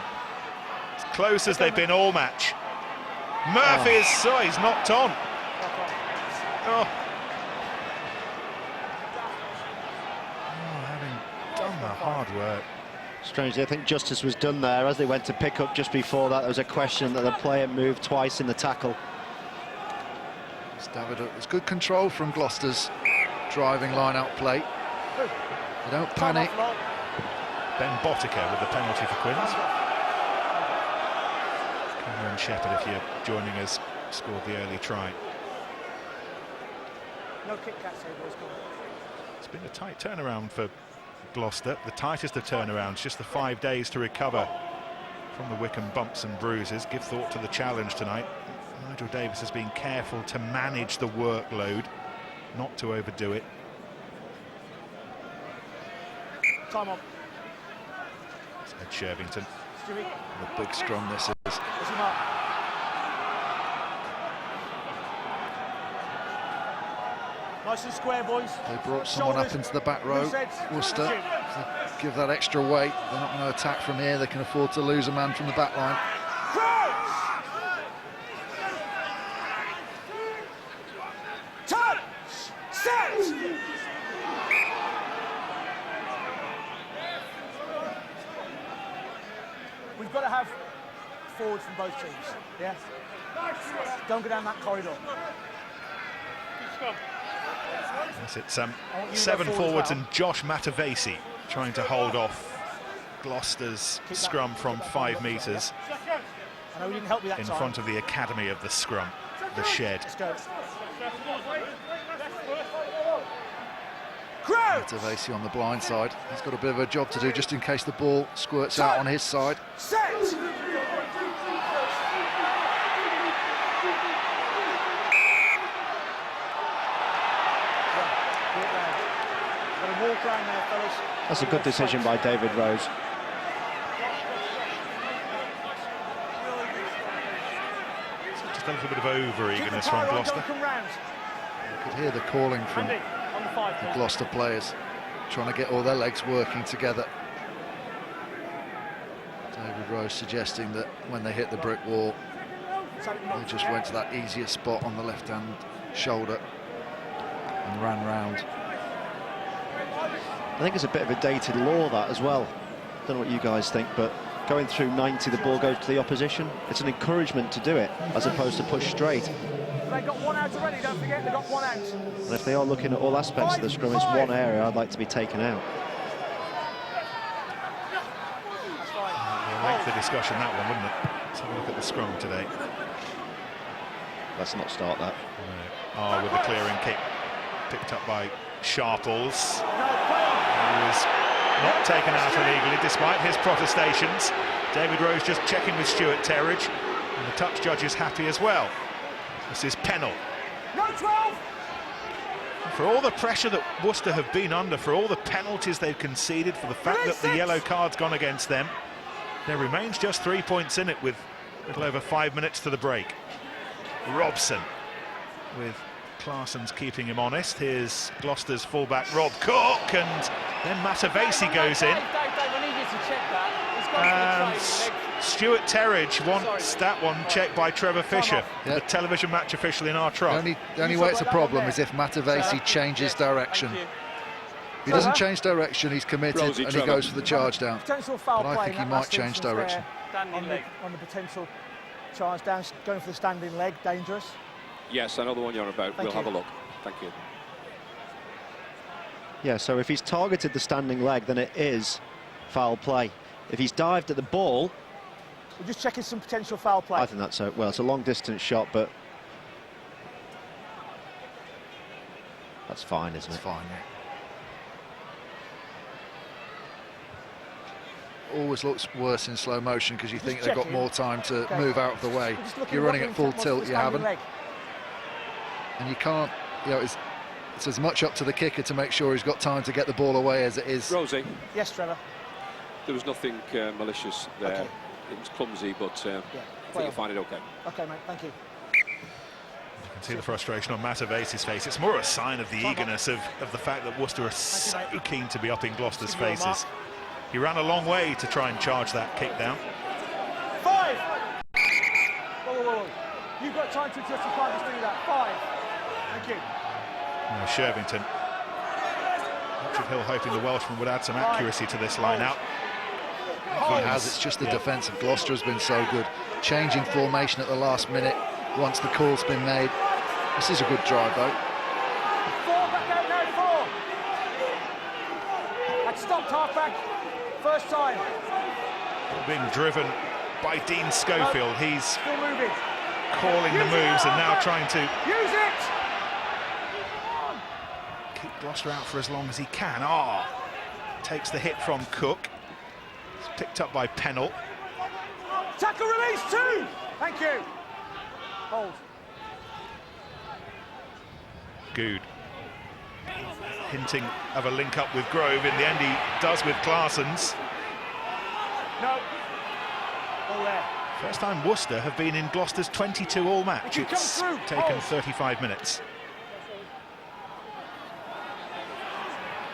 as close as they've been all match. Murphy's, he's knocked on. Having done the hard work. Strangely, I think justice was done there. As they went to pick up just before that, there was a question that the player moved twice in the tackle. It's good control from Gloucester's driving line-out play. They don't panic. Ben Botica with the penalty for Quins. Cameron Shepherd, if you're joining us, scored the early try. No Kit Kats here, boys. It's been a tight turnaround for Gloucester, the tightest of turnarounds, just the 5 days to recover from the Wickham bumps and bruises. Give thought to the challenge tonight. Nigel Davis has been careful to manage the workload, not to overdo it. Time on. It's Ed Shervington. Stewie. A big scrum this is. Where's your mark? Nice and square, boys. They brought someone up into the back row, Worcester. To give that extra weight. They're not going to attack from here. They can afford to lose a man from the back line. Touch! Set! We've got to have forwards from both teams, yeah? Don't go down that corridor. Yes, it's 7 forwards and Josh Matavesi trying to hold off Gloucester's scrum from 5 metres I know we didn't help you that in time. front of the academy of the scrum, the shed. Let's go. Matavesi on the blind side. He's got a bit of a job to do just in case the ball squirts out on his side. Set! Walk around there, fellas. That's a good decision by David Rose. Just a little bit of over-eagerness from Gloucester. You could hear the calling from the Gloucester players, trying to get all their legs working together. David Rose suggesting that when they hit the brick wall, they just went to that easier spot on the left-hand shoulder and ran round. I think it's a bit of a dated law, that, as well. Don't know what you guys think, but going through 90, the ball goes to the opposition. It's an encouragement to do it, as opposed to push straight. They got one out already, don't forget, they got one out. And if they are looking at all aspects of the scrum, it's one area I'd like to be taken out. We'll make the discussion, that one, wouldn't it? Let's have a look at the scrum today. Let's not start that. Oh, with the clearing kick picked up by Sharples, who was not taken out illegally despite his protestations. David Rose just checking with Stuart Terridge, and the touch judge is happy as well. This is Pennell. No 12! For all the pressure that Worcester have been under, for all the penalties they've conceded, for the fact that the yellow card's gone against them, there remains just 3 points in it with a little over 5 minutes to the break. Robson with Clarson's keeping him honest. Here's Gloucester's fullback Rob Cook, and then Matavesi goes in. Dave, I need you to check that. He's gone And for the training. Stuart Terridge wants that one checked by Trevor Fisher, Yeah. the television match official in our truck. The only way it's a problem is if Matavesi changes direction. Thank you. If he doesn't change direction, he's committed Rosie, and he Trevor. goes for the charge down. Potential foul But I play think in he that might last change instance direction. there Standing leg. on the potential charge down, going for the standing leg, dangerous. Yes, I know the one you're about. Thank We'll have you. a look. Thank you. Yeah, so if he's targeted the standing leg, then it is foul play. If he's dived at the ball, We're just checking some potential foul play. I think that's well, it's a long distance shot, but that's fine, isn't It's it? fine, yeah. Always looks worse in slow motion because you think they've got checking. more time to Okay. move out of the way. We're just looking You're what running the at full intent was for tilt, the you standing haven't. leg. And you can't, you know, it's as much up to the kicker to make sure he's got time to get the ball away as it is. Rosie, Yes, Trevor. there was nothing malicious there. Okay. It was clumsy, but I think Well. you'll find it okay. Okay, mate, thank you. You can see the frustration on Matavesi's face. It's more a sign of the eagerness of the fact that Worcester are so keen to be up in Gloucester's Give you a mark. faces. He ran a long way to try and charge that kick down. 5! Whoa, whoa, whoa. You've got time to adjust, you can't just do that. 5. Thank you. Now Shervington. Richard Hill hoping the Welshman would add some accuracy to this line out. He has, it's just the defence of Gloucester has been so good. Changing formation at the last minute once the call's been made. This is a good drive though. 4 back out now, 4. That stopped half back. First time. Being driven by Dean Schofield. He's Still moving. calling the moves and now trying to Use it! keep Gloucester out for as long as he can. Takes the hit from Cook. It's picked up by Pennell. Tackle release 2! Thank you. Hold. Good. hinting of a link-up with Grove. In the end, he does with Claessens. No. All there. First time Worcester have been in Gloucester's 22 all match. It's taken 35 minutes.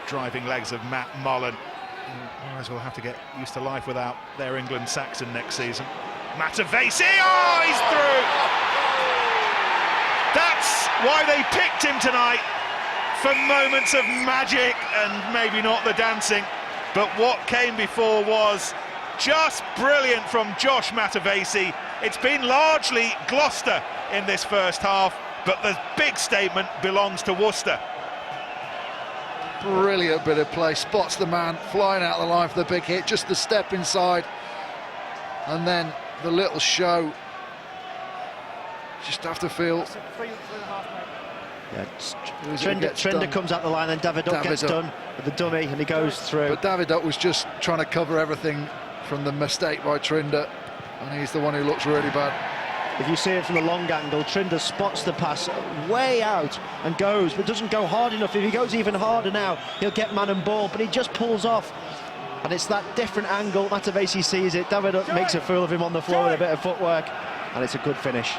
Driving legs of Matt Mullen. Otherwise we'll have to get used to life without their England Saxon next season. Matavesi, oh, he's through! That's why they picked him tonight, for moments of magic and maybe not the dancing. But what came before was just brilliant from Josh Matavesi. It's been largely Gloucester in this first half, but the big statement belongs to Worcester. Brilliant bit of play, spots the man, flying out the line for the big hit, just the step inside, and then the little show. Just have to feel. Yeah, Trinder comes out the line, then Davidoff gets done with the dummy, and he goes through. But Davidoff was just trying to cover everything from the mistake by Trinder, and he's the one who looks really bad. If you see it from the long angle, Trinder spots the pass way out and goes, but doesn't go hard enough. If he goes even harder now, he'll get man and ball, but he just pulls off. And it's that different angle. Matavesi sees it. Davidoff makes a fool of him on the floor with a bit of footwork, and it's a good finish.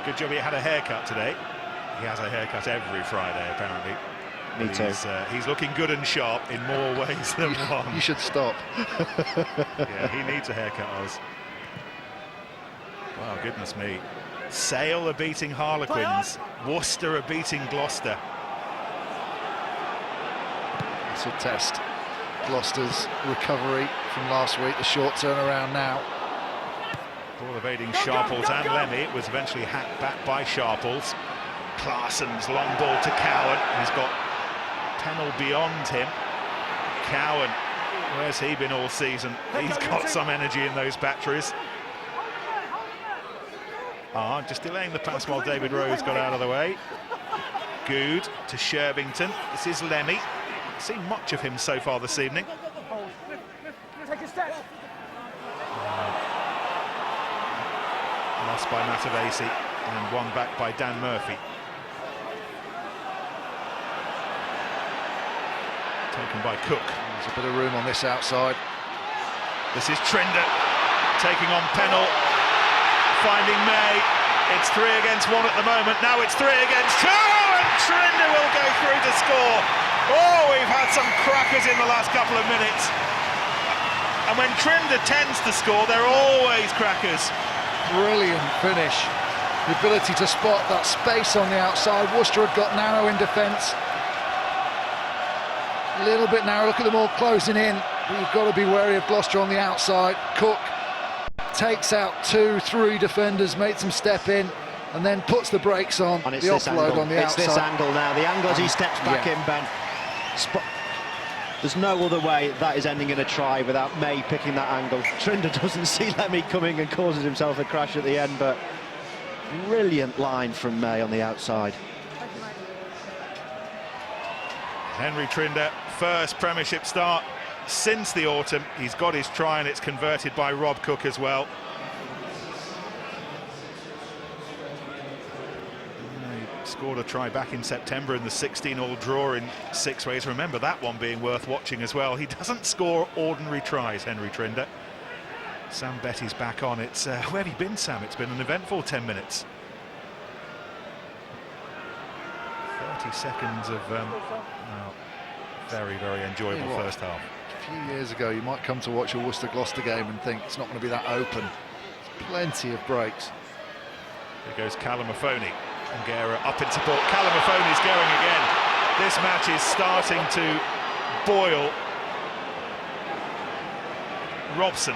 Good job he had a haircut today. He has a haircut every Friday, apparently. Me too. He's looking good and sharp in more ways than one. You should stop. Yeah, he needs a haircut, Oz. Wow, goodness me. Sale are beating Harlequins. Worcester are beating Gloucester. It's a test. Gloucester's recovery from last week, the short turnaround now. Ball evading Sharples and Lemmy. It was eventually hacked back by Sharples. Claessens, long ball to Cowan. He's got Pennell beyond him. Cowan, where's he been all season? He's got some energy in those batteries. Just delaying the pass while David Rose got out of the way. Good to Shervington. This is Lemmy. Haven't seen much of him so far this evening. Take a step. Lost by Matavesi and won back by Dan Murphy. Taken by Cook. There's a bit of room on this outside. This is Trinder taking on Pennell. Finding May. It's 3 against 1 at the moment. Now it's 3 against 2, and Trinder will go through to score. Oh, we've had some crackers in the last couple of minutes. And when Trinder tends to score, they're always crackers. Brilliant finish. The ability to spot that space on the outside. Worcester had got narrow in defence. A little bit narrow. Look at them all closing in. But you've got to be wary of Gloucester on the outside. Cook takes out 2-3 defenders, makes them step in, and then puts the brakes on. And it's the this offload angle. On the it's outside. This angle now. The angle as he steps back in, Ben. There's no other way that is ending in a try without May picking that angle. Trinder doesn't see Lemmy coming and causes himself a crash at the end, but brilliant line from May on the outside. Henry Trinder, first Premiership start since the autumn. He's got his try and it's converted by Rob Cook as well. He scored a try back in September in the 16-all draw in 6 ways. Remember that one being worth watching as well. He doesn't score ordinary tries, Henry Trinder. Sam Betty's back on. It's where have you been, Sam? It's been an eventful 10 minutes. 30 seconds of very, very enjoyable first half. A few years ago, you might come to watch a Worcester-Gloucester game and think it's not going to be that open. There's plenty of breaks. Here goes Callum Afoni. Angera up in support. Callum Afoni's going again. This match is starting to boil. Robson.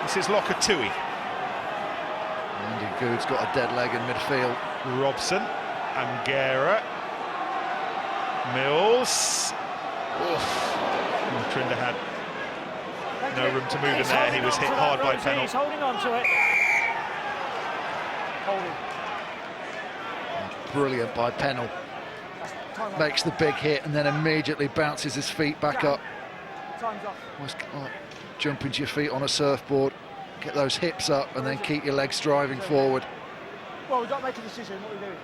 This is Lokatui. Andy Good's got a dead leg in midfield. Robson. Angera. Mills. Oof. Trinder had no room to move in there. He was hit hard by Pennell. He's holding on to it. Holding. Brilliant by Pennell. Makes the big hit and then immediately bounces his feet back up. Time's off. Almost like jumping to your feet on a surfboard. Get those hips up and then keep your legs driving forward. Well, we've got to make a decision. What are we doing?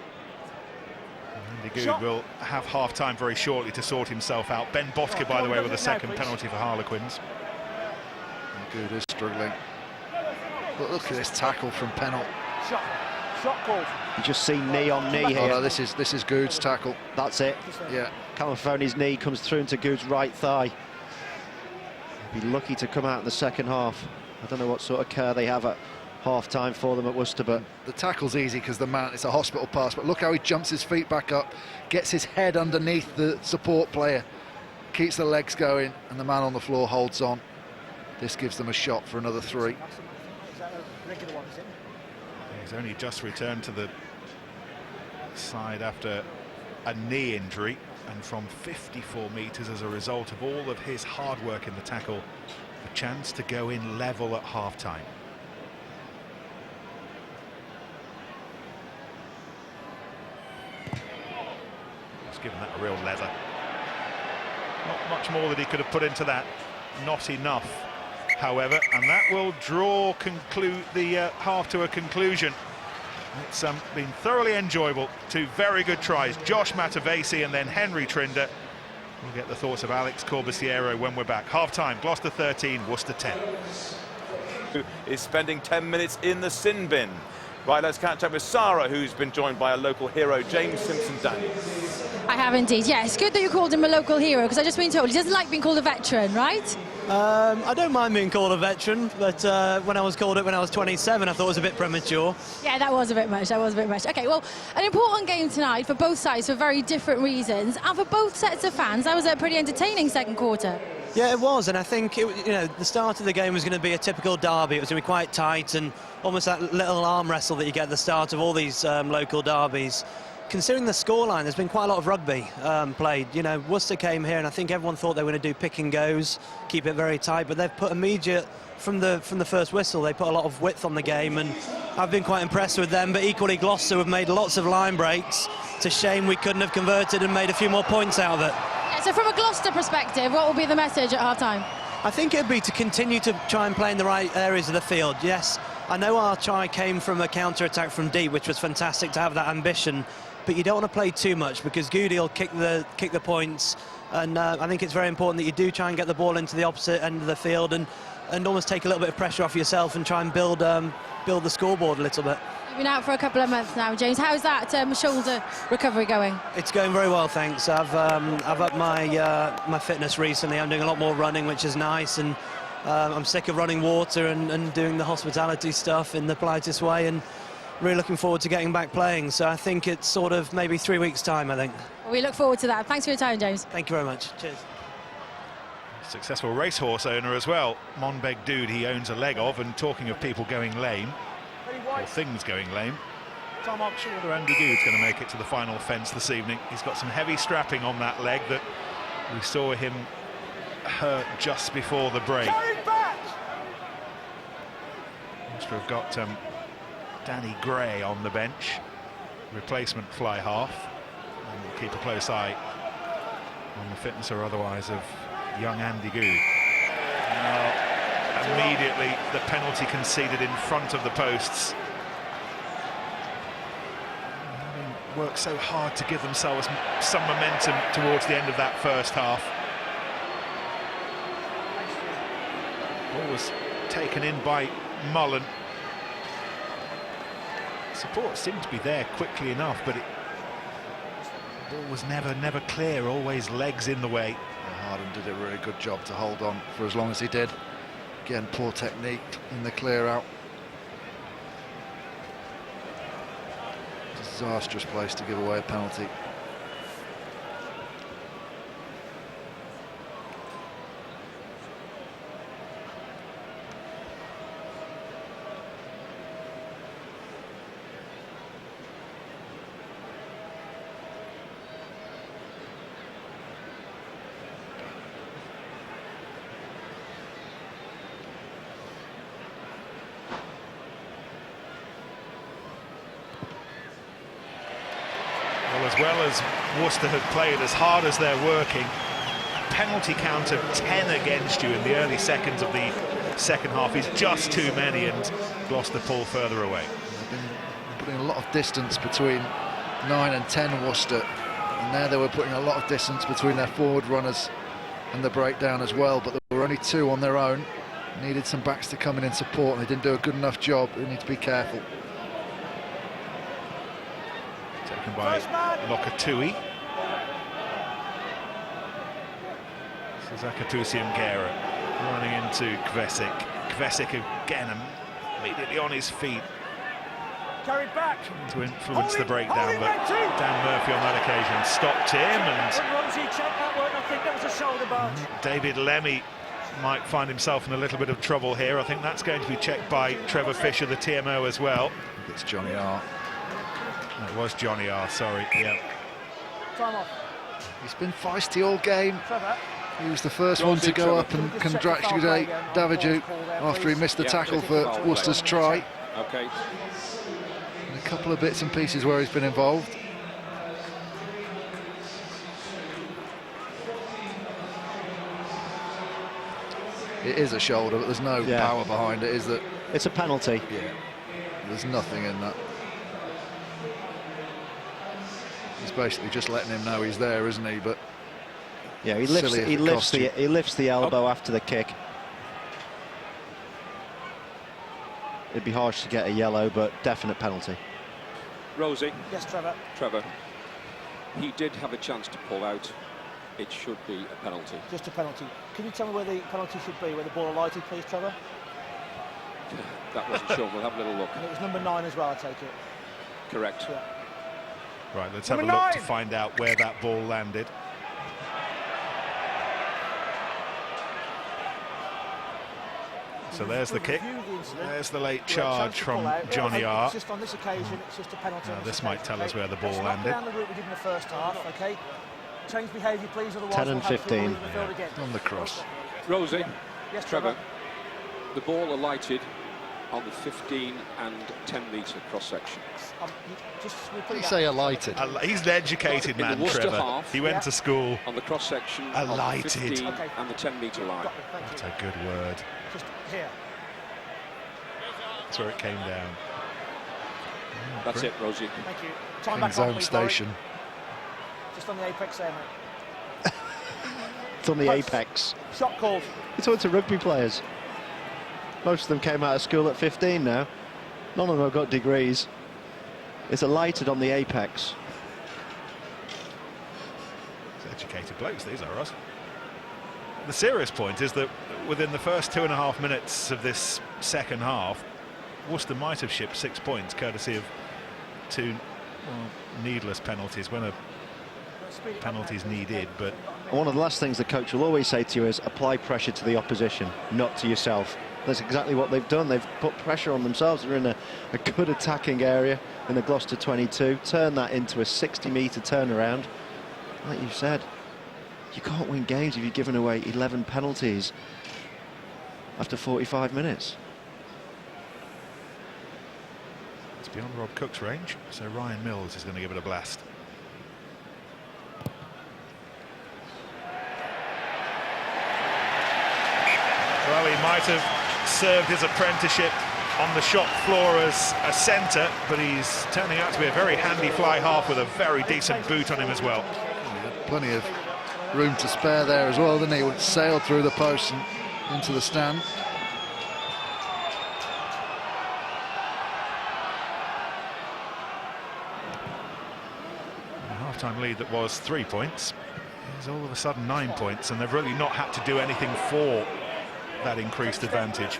Andy Good will have half-time very shortly to sort himself out. Ben Botka, by the way, with a second penalty for Harlequins. Good is struggling. But look at this tackle from Pennell. Shot called. You just see knee on knee here. Oh, no, this is Good's tackle. That's it. Yeah. Calafoni's knee comes through into Good's right thigh. He'll be lucky to come out in the second half. I don't know what sort of care they have at half-time for them at Worcester, but the tackle's easy because the man, it's a hospital pass, but look how he jumps his feet back up, gets his head underneath the support player, keeps the legs going, and the man on the floor holds on. This gives them a shot for another 3. Is that a regular one, is it? He's only just returned to the side after a knee injury, and from 54 metres as a result of all of his hard work in the tackle, a chance to go in level at half-time. He's given that a real leather. Not much more that he could have put into that. Not enough, however, and that will draw the half to a conclusion. It's been thoroughly enjoyable. 2 very good tries, Josh Matavesi and then Henry Trinder. We'll get the thoughts of Alex Corbisiero when we're back. Half-time, Gloucester 13, Worcester 10. Is spending 10 minutes in the sin bin. Right, let's catch up with Sarah, who's been joined by a local hero, James Simpson-Daniels. I have indeed, yeah. It's good that you called him a local hero, because I've just been told he doesn't like being called a veteran, right? I don't mind being called a veteran, but when I was called it when I was 27, I thought it was a bit premature. Yeah, that was a bit much, OK, well, an important game tonight for both sides for very different reasons, and for both sets of fans. That was a pretty entertaining second quarter. Yeah, it was, and I think the start of the game was going to be a typical derby. It was going to be quite tight and almost that little arm wrestle that you get at the start of all these local derbies. Considering the scoreline, there's been quite a lot of rugby played. You know, Worcester came here, and I think everyone thought they were going to do pick and goes, keep it very tight. But they've put immediate from the first whistle. They put a lot of width on the game, and I've been quite impressed with them. But equally, Gloucester have made lots of line breaks. It's a shame we couldn't have converted and made a few more points out of it. Yeah, so from a Gloucester perspective, what will be the message at half-time? I think it'd be to continue to try and play in the right areas of the field. Yes, I know our try came from a counter-attack from deep, which was fantastic to have that ambition. But you don't want to play too much because Goody will kick the points, and I think it's very important that you do try and get the ball into the opposite end of the field and almost take a little bit of pressure off yourself and try and build the scoreboard a little bit. You've been out for a couple of months now, James. How's that shoulder recovery going? It's going very well, thanks. I've upped my fitness recently. I'm doing a lot more running, which is nice, and I'm sick of running water and doing the hospitality stuff in the politest way, and really looking forward to getting back playing. So I think it's sort of maybe 3 weeks' time, I think. Well, we look forward to that. Thanks for your time, James. Thank you very much. Cheers. Successful racehorse owner as well, Monbeg Dude, he owns a leg of, and talking of people going lame, or things going lame, I'm not sure whether Andy Good's going to make it to the final fence this evening. He's got some heavy strapping on that leg that we saw him hurt just before the break. Must have got Danny Gray on the bench, replacement fly half, and we'll keep a close eye on the fitness or otherwise of young Andy Good. Immediately the penalty conceded in front of the posts. Having worked so hard to give themselves some momentum towards the end of that first half. Ball was taken in by Mullen. Support seemed to be there quickly enough, but the ball was never clear, always legs in the way. Harden did a really good job to hold on for as long as he did. Again, poor technique in the clear out. Disastrous place to give away a penalty. As well as Worcester have played, as hard as they're working, a penalty count of 10 against you in the early seconds of the second half is just too many, and Gloucester pull further away. They've been putting a lot of distance between 9 and 10 Worcester, and there they were putting a lot of distance between their forward runners and the breakdown as well, but there were only 2 on their own. Needed some backs to come in and support, and they didn't do a good enough job. They need to be careful. Taken by Lokatui. So Zakatusi and Guerra running into Kvesic. Kvesic again immediately on his feet. Carried back. To influence the breakdown, but Dan Murphy on that occasion stopped him, and Rosie checked that one. I think that was a shoulder barge. David Lemmy might find himself in a little bit of trouble here. I think that's going to be checked by Trevor Fisher, the TMO, as well. It's Johnny R. It was Johnny R, sorry, yeah. Time off. He's been feisty all game. Trevor. He was the first one to go up and congratulate Davidou after he missed the tackle for Worcester's try. Okay. And a couple of bits and pieces where he's been involved. It is a shoulder, but there's no power behind it, is that? It's a penalty. Yeah. There's nothing in that. He's basically just letting him know he's there, isn't he? But yeah, he lifts the elbow after the kick. It'd be harsh to get a yellow, but definite penalty. Rosie. Yes, Trevor. Trevor. He did have a chance to pull out. It should be a penalty. Just a penalty. Can you tell me where the penalty should be, where the ball alighted, please, Trevor? That wasn't shown. We'll have a little look. And it was number 9 as well, I take it. Correct. Yeah. Right, let's have a look to find out where that ball landed. So there's the kick. There's the late charge from Johnny R. Just on this occasion, it's just a penalty. This might tell us where the ball landed. Down the route we did in the first half, okay? Change behaviour, please, otherwise 10 and 15. On the cross. Rosie. Yes, Trevor. The ball alighted on the 15 and 10 metre cross section. Did he say alighted? He's an educated man, Trevor. Half, he went to school. On the cross section, alighted. On the 15 and the 10 metre line. That's a good word. Just here. That's where it came down. That's it, Rosie. Thank you. Time back Zone station. Just on the apex there, mate. It's on the apex. Shot called. You're talking to rugby players. Most of them came out of school at 15 now. None of them have got degrees. It's alighted on the apex. It's educated blokes, these are us. The serious point is that within the first 2.5 minutes of this second half, Worcester might have shipped 6 points, courtesy of 2 needless penalties when a penalty's needed. But one of the last things the coach will always say to you is apply pressure to the opposition, not to yourself. That's exactly what they've done. They've put pressure on themselves. They're in a good attacking area in the Gloucester 22. Turn that into a 60-metre turnaround. Like you said, you can't win games if you've given away 11 penalties after 45 minutes. It's beyond Rob Cook's range, so Ryan Mills is going to give it a blast. Well, he might have served his apprenticeship on the shop floor as a centre, but he's turning out to be a very handy fly half with a very decent boot on him as well. He had plenty of room to spare there as well, didn't he? Would sail through the post and into the stand. A half-time lead that was 3 points is all of a sudden 9 points, and they've really not had to do anything for that increased advantage.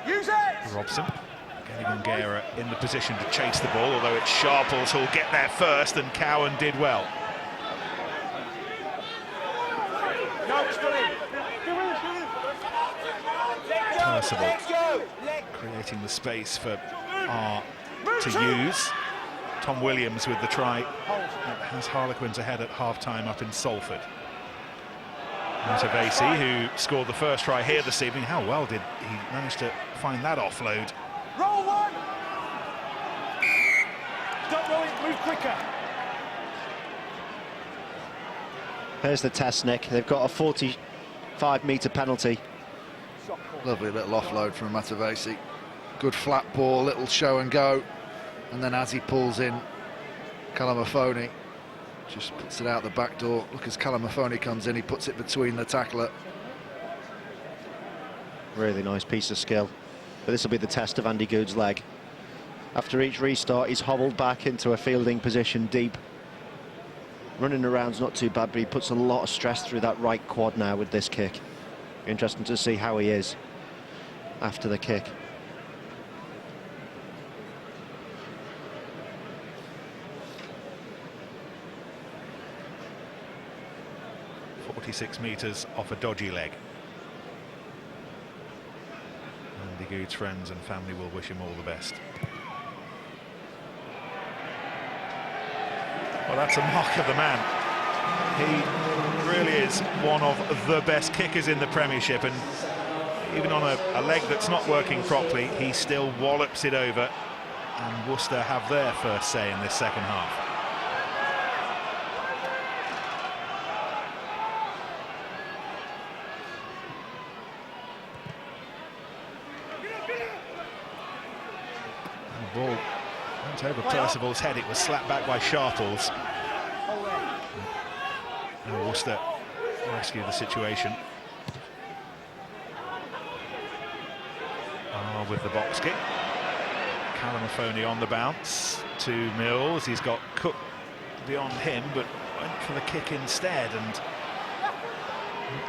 Use it! Robson getting Ongera in the position to chase the ball, although it's Sharples who'll get there first, and Cowan did well. Percival creating the space for R to use. Tom Williams with the try. That has Harlequins ahead at half-time up in Salford. Matavesi, who scored the first try here this evening. How well did he manage to find that offload? Roll one! Don't roll it, move quicker. Here's the test, Nick. They've got a 45-metre penalty. Lovely little offload from Matavesi. Good flat ball, little show and go. and then as he pulls in, Calamafoni just puts it out the back door. Look, as Calamafoni comes in, he puts it between the tackler. Really nice piece of skill. But this will be the test of Andy Good's leg. After each restart, he's hobbled back into a fielding position deep. Running around's not too bad, but he puts a lot of stress through that right quad now with this kick. Interesting to see how he is after the kick. 46 metres off a dodgy leg. Andy Good's friends and family will wish him all the best. Well, that's a mark of the man. He really is one of the best kickers in the Premiership, and even on a leg that's not working properly, he still wallops it over, and Worcester have their first say in this second half. The ball went over Percival's head. It was slapped back by Sharples. And Worcester rescue the situation. With the box kick. Calamafoni on the bounce to Mills. He's got Cook beyond him, but went for the kick instead. And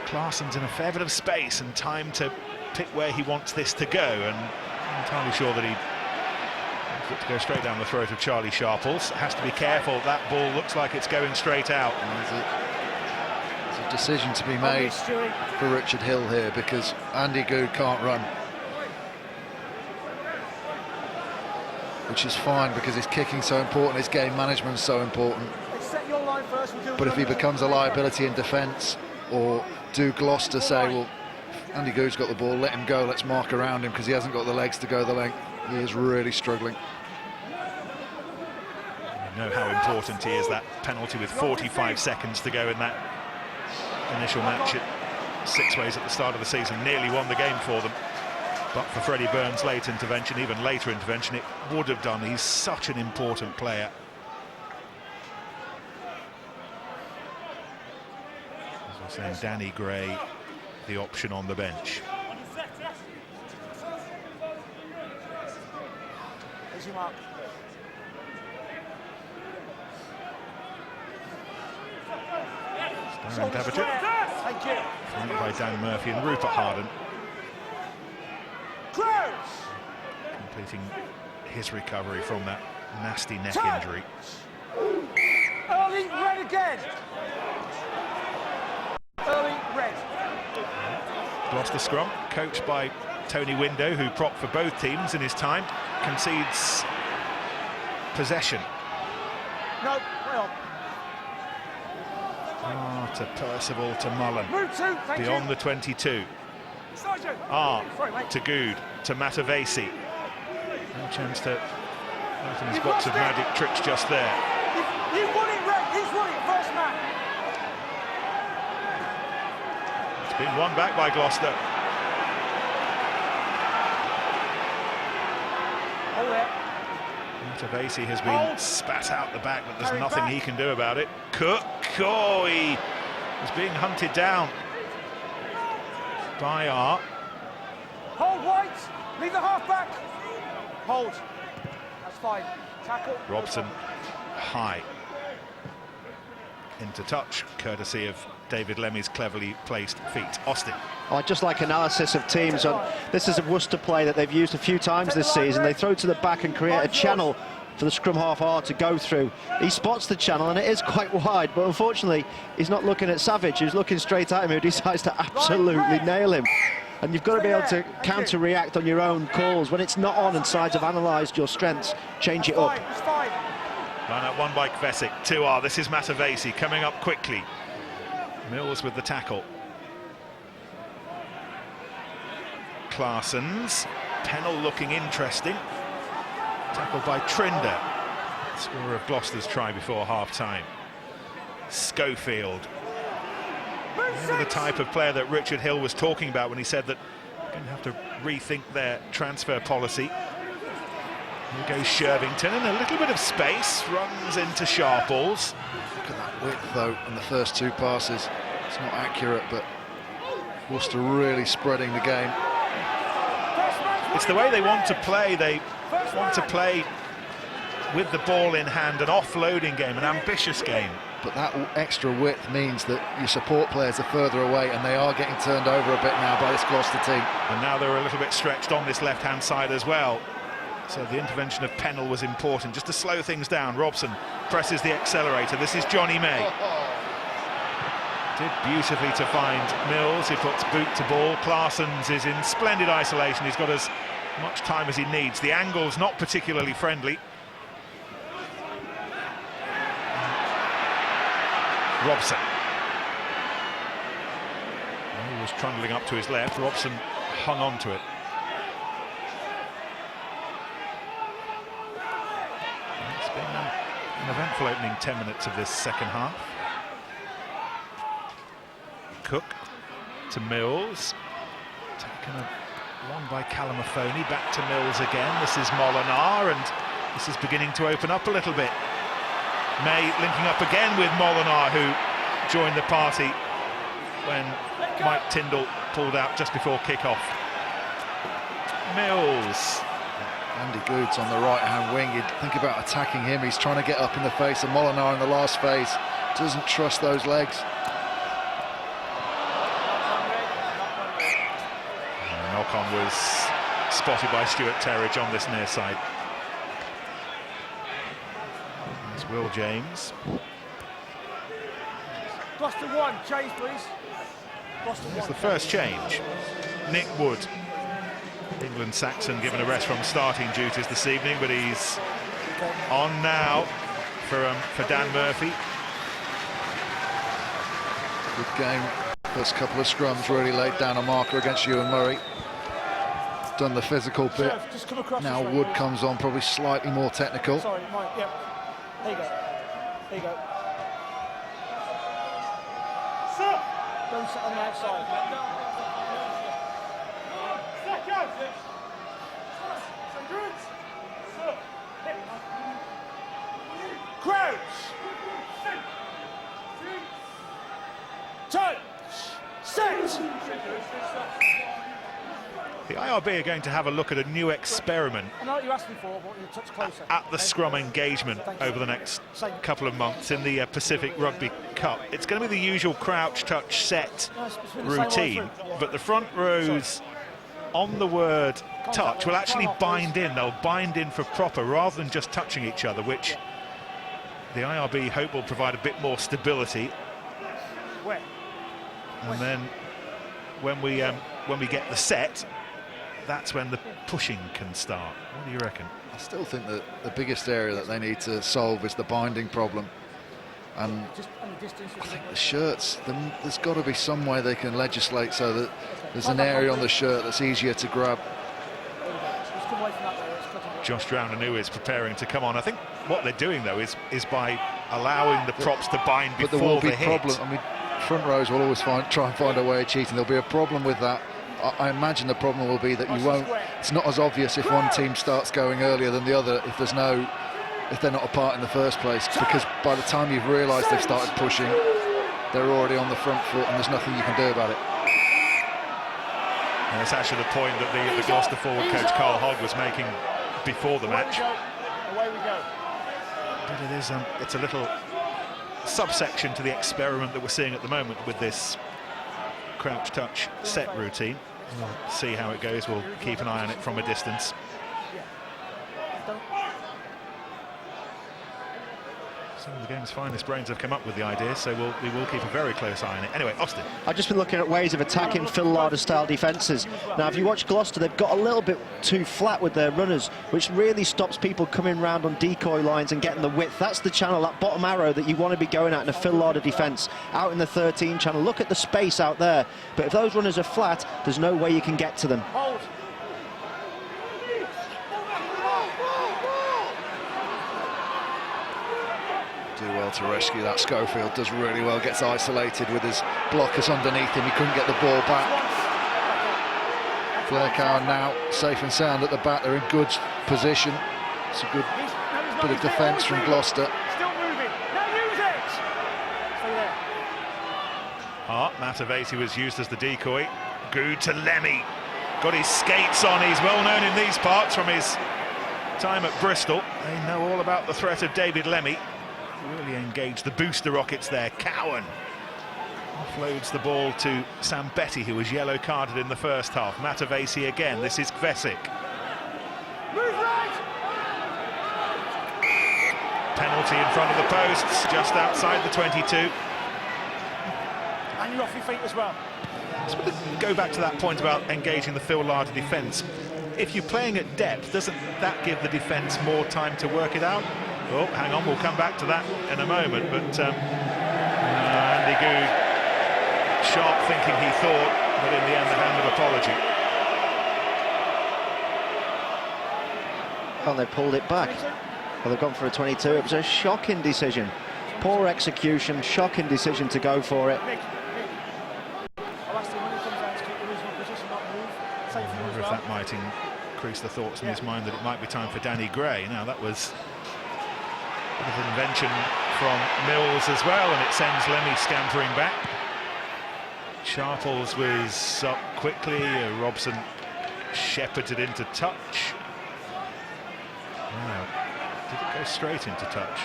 Claessen's in a fair bit of space and time to pick where he wants this to go. And I'm entirely sure that he wants it to go straight down the throat of Charlie Sharples. Has to be careful. That ball looks like it's going straight out. There's a decision to be made for Richard Hill here, because Andy Good can't run. Which is fine, because his kicking's so important, his game management's so important. But if he becomes a liability in defence, or do Gloucester say, well, Andy Good's got the ball, let him go, let's mark around him because he hasn't got the legs to go the length, he is really struggling. You know how important he is. That penalty with 45 seconds to go in that initial match at Six Ways at the start of the season nearly won the game for them. But for Freddie Burns' late intervention, even later intervention, it would have done. He's such an important player. As I was saying, Danny Gray, the option on the bench. Darren Davidge, flanked by Dan Murphy and Rupert Harden. Completing his recovery from that nasty neck injury. Early red again. Early red. Gloucester scrum, coached by Tony Window, who propped for both teams in his time, concedes possession. No, way on. To Percival, to Mullen. Beyond the 22. To Good, to Matavesi. No chance to open his box of magic tricks just there. You won it, Red. He's won it, first man. It's been won back by Gloucester. Matavesi has been spat out the back, but there's nothing he can do about it. Cook, he is being hunted down by Art. Hold White, leave the half back. Hold, that's fine. Tackle. Robson high into touch, courtesy of David Lemmy's cleverly placed feet. Austin. I just like analysis of teams. This is a Worcester play that they've used a few times this season. They throw to the back and create a channel for the scrum half R to go through. He spots the channel and it is quite wide, but unfortunately he's not looking at Savage, who's looking straight at him, who decides to absolutely nail him. And you've got to be able to counter-react on your own calls. When it's not on and sides have analysed your strengths, change it up. Line up one by Kvesic, 2R. This is Matavesi coming up quickly. Mills with the tackle. Claessen's. Pennell looking interesting. Tackled by Trinder. Scorer of Gloucester's try before half-time. Schofield. Maybe the type of player that Richard Hill was talking about when he said that they're going to have to rethink their transfer policy. Here goes Shervington in a little bit of space, runs into Sharples. Look at that width though in the first two passes. It's not accurate, but Worcester really spreading the game. It's the way they want to play. They want to play with the ball in hand, an offloading game, an ambitious game. But that extra width means that your support players are further away, and they are getting turned over a bit now by this Gloucester team. And now they're a little bit stretched on this left-hand side as well. So the intervention of Pennell was important, just to slow things down. Robson presses the accelerator. This is Johnny May. Did beautifully to find Mills, who puts boot to ball. Claessens is in splendid isolation. He's got as much time as he needs. The angle's not particularly friendly. Robson. He was trundling up to his left. Robson hung on to it. It's been an eventful opening 10 minutes of this second half. Cook to Mills. Taken one by Calamafoni. Back to Mills again. This is Molinar, and this is beginning to open up a little bit. May linking up again with Molinar, who joined the party when Mike Tyndall pulled out just before kick-off. Mills. Andy Goods on the right-hand wing. You'd think about attacking him. He's trying to get up in the face of Molinar in the last phase. Doesn't trust those legs. Knock-on was spotted by Stuart Terridge on this near side. There's Will James. Gloucester 1, change please. Gloucester 1. It's the first change. Nick Wood. England Saxon given a rest from starting duties this evening, but he's on now for Dan Murphy. Good game. First couple of scrums really laid down a marker against Ewan Murray. Done the physical bit. Now Wood comes on, probably slightly more technical. Sorry, Mike, yeah. There you go. There you go. Don't sit on the outside. Crouch. Touch. Set. The IRB are going to have a look at a new experiment I know what you asked me for, but you touch closer. at the scrum engagement over the next couple of months in the Pacific Rugby Cup. It's going to be the usual crouch, touch, set routine, but the front rows on the word touch will actually bind in. They'll bind in for proper rather than just touching each other, which the IRB hope will provide a bit more stability. And then when we get the set, that's when the pushing can start. What do you reckon? I still think that the biggest area that they need to solve is the binding problem. And I think the shirts, there's got to be some way they can legislate so that there's an area on the shirt that's easier to grab. Josh Drownanu is preparing to come on. I think what they're doing, though, is by allowing the props to bind before but there will be the hit. problem. I mean, front rows will always try and find a way of cheating. There'll be a problem with that. I imagine the problem will be that you won't. It's not as obvious if one team starts going earlier than the other if they're not a part in the first place. Because by the time you've realised they've started pushing, they're already on the front foot, and there's nothing you can do about it. And it's actually the point that the Gloucester forward coach Carl Hogg was making before the match. Away we go. But it is it's a little subsection to the experiment that we're seeing at the moment with this crouch touch set routine. We'll see how it goes. We'll keep an eye on it from a distance. Some of the game's finest brains have come up with the idea, so we will keep a very close eye on it. Anyway, Austin. I've just been looking at ways of attacking Phil Larder-style defences. Now, if you watch Gloucester, they've got a little bit too flat with their runners, which really stops people coming round on decoy lines and getting the width. That's the channel, that bottom arrow that you want to be going at in a Phil Larder defence. Out in the 13 channel, look at the space out there. But if those runners are flat, there's no way you can get to them. Hold. Do well to rescue that. Schofield does really well, gets isolated with his blockers underneath him. He couldn't get the ball back. Flaircowan now safe and sound at the back. They're in good position. It's a good bit of defence from Gloucester. Still moving. Now use it. Stay there. Matavesi was used as the decoy. Good to Lemmy. Got his skates on. He's well known in these parts from his time at Bristol. They know all about the threat of David Lemmy. Really engaged the booster rockets there. Cowan offloads the ball to Sam Betty, who was yellow carded in the first half. Matavesi again. This is Kvesic. Move right. Penalty in front of the posts, just outside the 22. And you're off your feet as well. Go back to that point about engaging the Phil Larder defence. If you're playing at depth, doesn't that give the defence more time to work it out? Oh, hang on, we'll come back to that in a moment. But Andy Good, sharp thinking he thought, but in the end the hand of apology. And they pulled it back. Well, they've gone for a 22. It was a shocking decision. Poor execution, shocking decision to go for it. I'll ask him when he comes out to keep the original position, not move. Same for I you as wonder if well. that might increase the thoughts in his mind that it might be time for Danny Gray. Now that was a bit of invention from Mills as well, and it sends Lemmy scampering back. Sharples was up quickly. Robson shepherded into touch. Wow. Did it go straight into touch?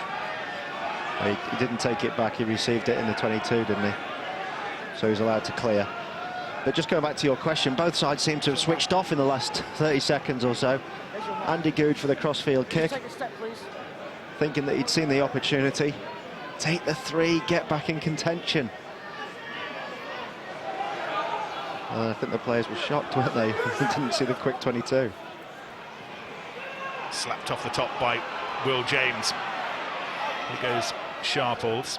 He didn't take it back, he received it in the 22, didn't he? So he's allowed to clear. But just going back to your question, both sides seem to have switched off in the last 30 seconds or so. Andy Good for the crossfield kick, Take a step, please. thinking that he'd seen the opportunity. Take the 3, get back in contention. I think the players were shocked, weren't they? They didn't see the quick 22. Slapped off the top by Will James. Here goes Sharples.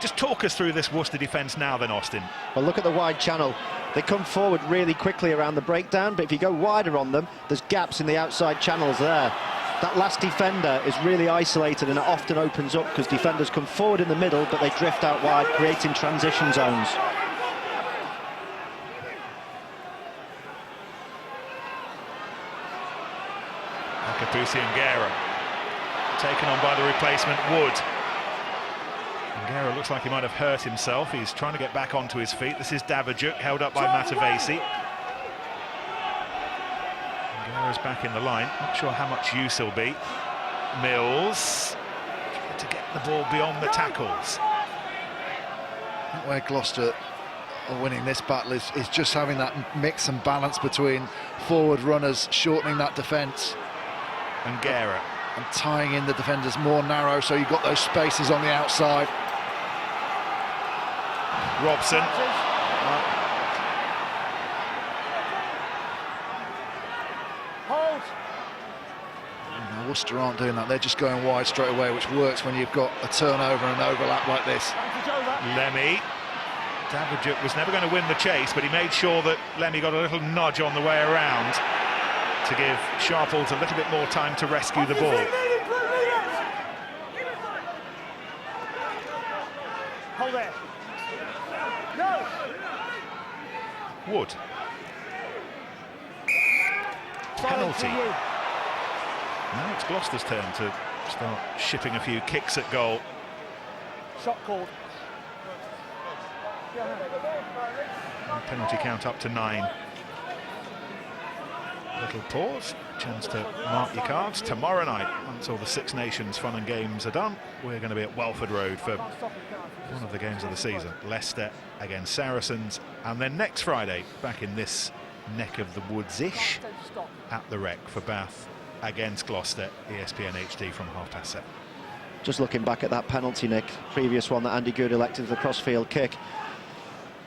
Just talk us through this Worcester defence now then, Austin. Well, look at the wide channel. They come forward really quickly around the breakdown, but if you go wider on them, there's gaps in the outside channels there. That last defender is really isolated, and it often opens up because defenders come forward in the middle, but they drift out wide, creating transition zones. Kapusi and Guerra taken on by the replacement Wood. And Guerra looks like he might have hurt himself. He's trying to get back onto his feet. This is Davidjuk, held up by Matavesi. Guerra's back in the line. Not sure how much use he'll be. Mills to get the ball beyond the tackles. I think where Gloucester are winning this battle is just having that mix and balance between forward runners, shortening that defence, And Guerra. and tying in the defenders more narrow, so you've got those spaces on the outside. Robson. Hold. Now, Worcester aren't doing that, they're just going wide straight away, which works when you've got a turnover and an overlap like this. Lemmy. Davidjuk was never going to win the chase, but he made sure that Lemmy got a little nudge on the way around to give Sharples a little bit more time to rescue the ball. Hold there. No. Wood. Penalty. Now it's Gloucester's turn to start shipping a few kicks at goal. Shot called. And penalty count up to 9. Little pause, chance to mark your cards. Tomorrow night, once all the Six Nations fun and games are done, we're going to be at Welford Road for one of the games of the season. Leicester against Saracens, and then next Friday, back in this neck of the woods-ish, at the Rec for Bath against Gloucester, ESPN HD from 7:30. Just looking back at that penalty, Nick, previous one that Andy Good elected for the crossfield kick.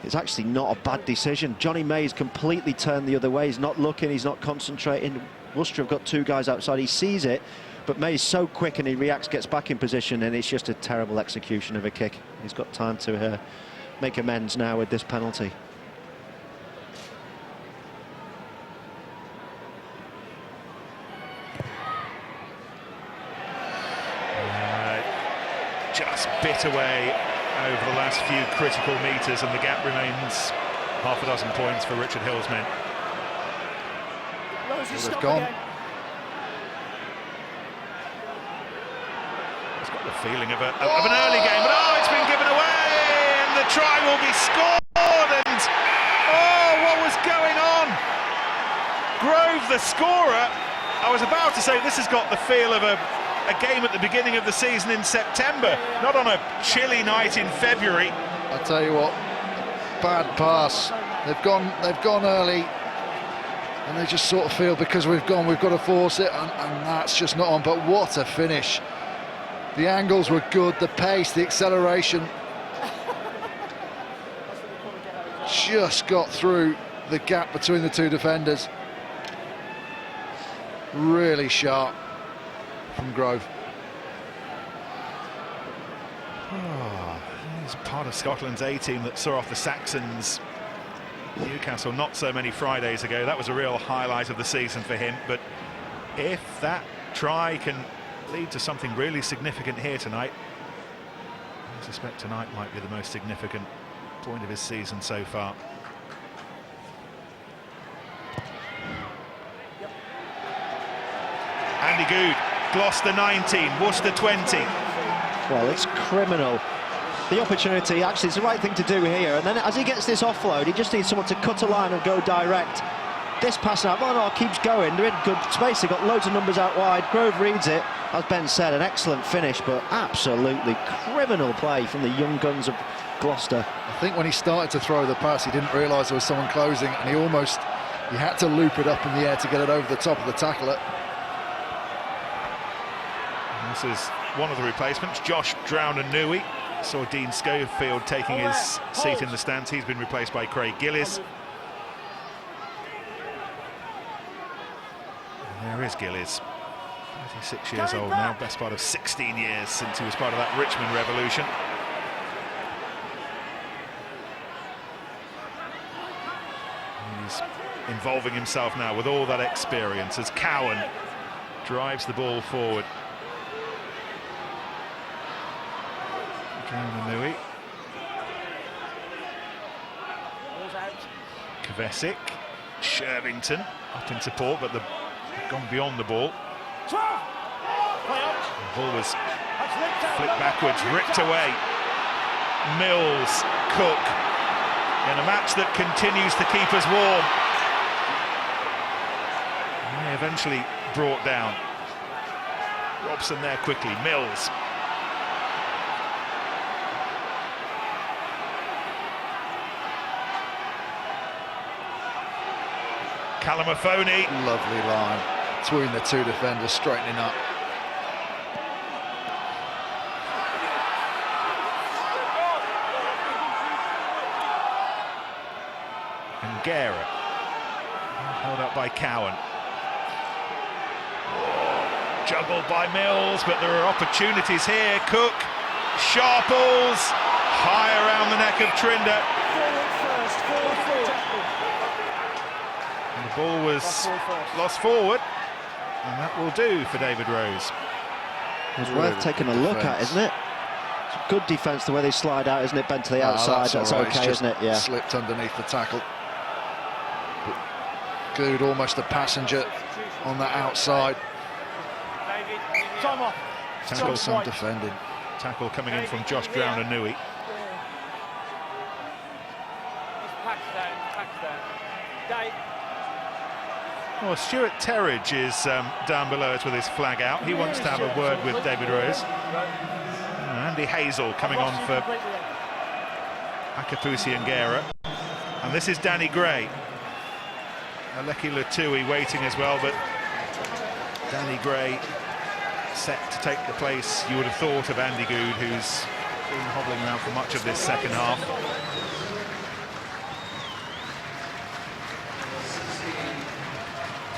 It's actually not a bad decision. Johnny May's completely turned the other way. He's not looking, he's not concentrating. Worcester have got 2 guys outside. He sees it, but May's so quick and he reacts, gets back in position, and it's just a terrible execution of a kick. He's got time to make amends now with this penalty. Just bit away over the last few critical metres, and the gap remains half a dozen points for Richard Hill's men. They've gone. feeling of an early game, but oh, it's been given away, and the try will be scored, and oh, what was going on? Grove, the scorer. I was about to say this has got the feel of a game at the beginning of the season in September, not on a chilly night in February. I'll tell you what, bad pass. They've gone early, and they just sort of feel because we've got to force it, and that's just not on. But what a finish! The angles were good, the pace, the acceleration. Just got through the gap between the two defenders. Really sharp from Grove. Oh, he's part of Scotland's A team that saw off the Saxons Newcastle not so many Fridays ago. That was a real highlight of the season for him. But if that try can lead to something really significant here tonight, I suspect tonight might be the most significant point of his season so far. Andy Good, Gloucester 19, Worcester 20. Well, it's criminal. The opportunity, actually, it's the right thing to do here. And then as he gets this offload, he just needs someone to cut a line and go direct. This pass now, Molyneux keeps going. They're in good space. They've got loads of numbers out wide. Grove reads it. As Ben said, an excellent finish, but absolutely criminal play from the young guns of Gloucester. I think when he started to throw the pass, he didn't realise there was someone closing, and he had to loop it up in the air to get it over the top of the tackler. This is one of the replacements, Josh Drown-Nui. Saw Dean Schofield taking his seat in the stands. He's been replaced by Craig Gillies. And there is Gillies, 36 years old now, best part of 16 years since he was part of that Richmond revolution. He's involving himself now with all that experience as Cowan drives the ball forward. Drown-Nui. Kvesic, Shervington up in support, but they've gone beyond the ball. The ball was flicked backwards, ripped away. Mills, Cook, in a match that continues to keep us warm. And they eventually brought down. Robson there quickly, Mills. Calamafoni. Lovely line between the two defenders, straightening up. And Guerra, held up by Cowan. Juggled by Mills, but there are opportunities here. Cook, Sharples, high around the neck of Trinder. And the ball was lost forward, and that will do for David Rose. It's worth taking a look at, isn't it? It's good defence the way they slide out, isn't it, Ben, to the outside? That's right. okay, isn't it? Yeah. Slipped underneath the tackle. Good, almost a passenger on that outside. Tackle, some defending. Tackle coming in from Josh Drown-Nui. Well, Stuart Terridge is down below us with his flag out. He wants to have a word with David Rose. Andy Hazel coming on for Akapusi and Guerra. And this is Danny Gray. Aleki Latui waiting as well, but Danny Gray set to take the place, you would have thought, of Andy Good, who's been hobbling around for much of this second half.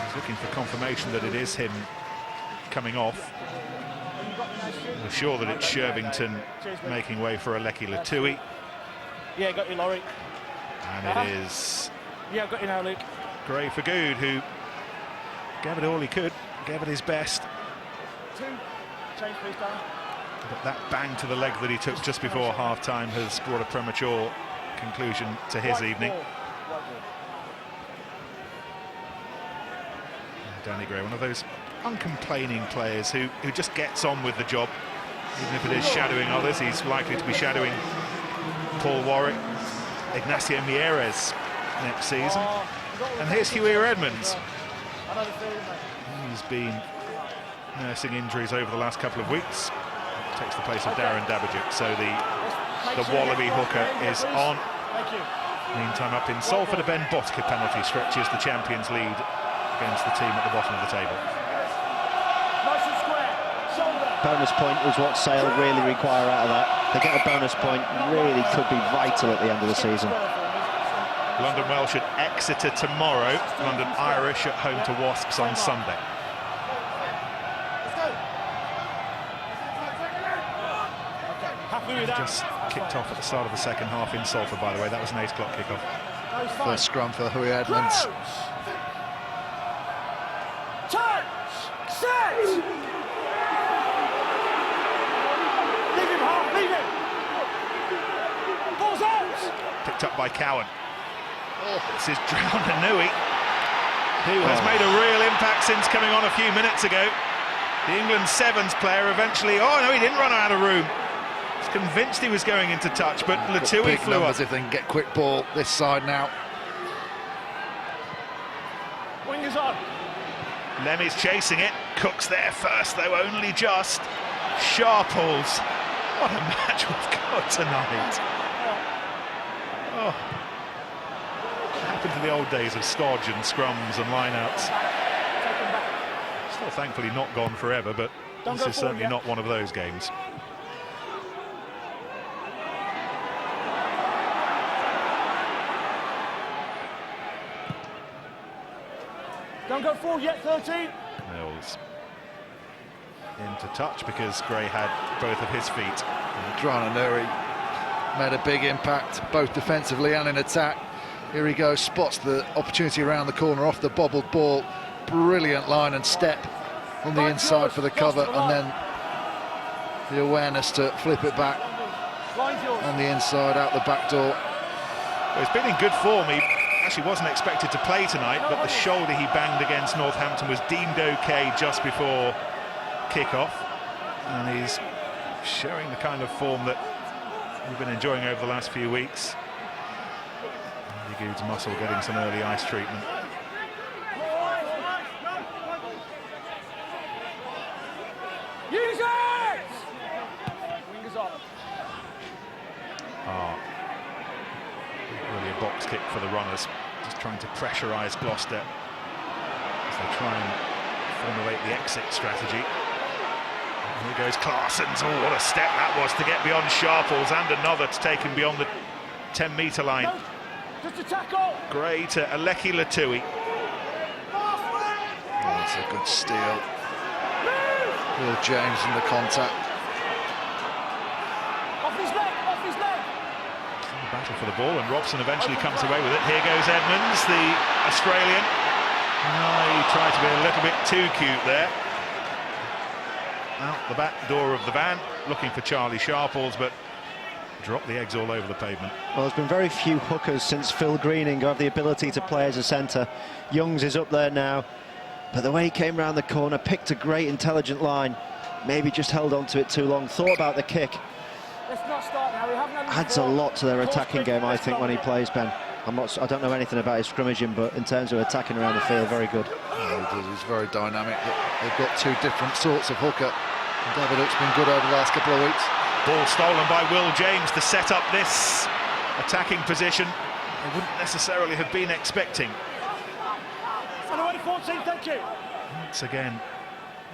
He's looking for confirmation that it is him coming off. We're sure that it's Shervington making way for Aleki Latui. Yeah, got you, Laurie. And it is Yeah, got you now, Luke. Gray for Good, who gave it all he could, gave it his best. Change, please, Dan. But that bang to the leg that he took just before half-time has brought a premature conclusion to his evening. Danny Gray, one of those uncomplaining players who just gets on with the job. Even if it is shadowing others, he's likely to be shadowing Paul Warwick, Ignacio Mieres next season. And here's Huey Edmonds. He's been nursing injuries over the last couple of weeks. Takes the place of Darren Dabajuk. So the Wallaby hooker is on. Meantime, up in Salford, a Ben Botka penalty stretches the champions' lead against the team at the bottom of the table. Bonus point was what Sale really require out of that. To get a bonus point really could be vital at the end of the season. London Welsh at Exeter tomorrow. London Irish at home to Wasps on Sunday. Just kicked off at the start of the second half in Salford, by the way. That was an 8 o'clock kickoff. First scrum for Huey Edmonds. Touch! Set! Leave him, Hart, leave him! Ball's out! Picked up by Cowan. This is Drownanui, who has made a real impact since coming on a few minutes ago. The England Sevens player eventually... Oh, no, he didn't run out of room. I was convinced he was going into touch, but Latui flew up. If they can get quick ball this side now. Wingers on. Lemmy's chasing it. Cook's there first, though, only just. Sharples. What a match we've got tonight. Oh. What happened to the old days of stodge and scrums and lineouts? Still thankfully not gone forever, but this is certainly not one of those games. Don't go forward yet, 13. Mills into touch because Gray had both of his feet. Drownanui made a big impact, both defensively and in attack. Here he goes, spots the opportunity around the corner off the bobbled ball. Brilliant line and step on the inside for the cover, and then the awareness to flip it back on the inside, out the back door. Well, he's been in good form. He actually wasn't expected to play tonight, but the shoulder he banged against Northampton was deemed okay just before kick-off, and he's showing the kind of form that we've been enjoying over the last few weeks. Good's muscle getting some early ice treatment. Use it! Wingers on. Really a box kick for the runners, just trying to pressurise Gloucester as they try and formulate the exit strategy. And here goes Claessens. Oh, what a step that was to get beyond Sharples, and another to take him beyond the 10-metre line. No, just a tackle. Gray to Aleki Latui. That's a good steal. Will James in the contact. Off his leg, off his leg. Battle for the ball, and Robson eventually comes away with it. Here goes Edmonds, the Australian. He tried to be a little bit too cute there. Out the back door of the van, looking for Charlie Sharples, but dropped the eggs all over the pavement. Well, there's been very few hookers since Phil Greening who have the ability to play as a centre. Youngs is up there now, but the way he came round the corner, picked a great intelligent line, maybe just held on to it too long, thought about the kick. Let's not start now. We haven't had Adds a lot to their attacking game, I think, when he plays, Ben. I don't know anything about his scrimmaging, but in terms of attacking around the field, very good. He's very dynamic. They've got two different sorts of hooker. Daviduk's been good over the last couple of weeks. Ball stolen by Will James to set up this attacking position they wouldn't necessarily have been expecting. On the way to 14, thank you. Once again,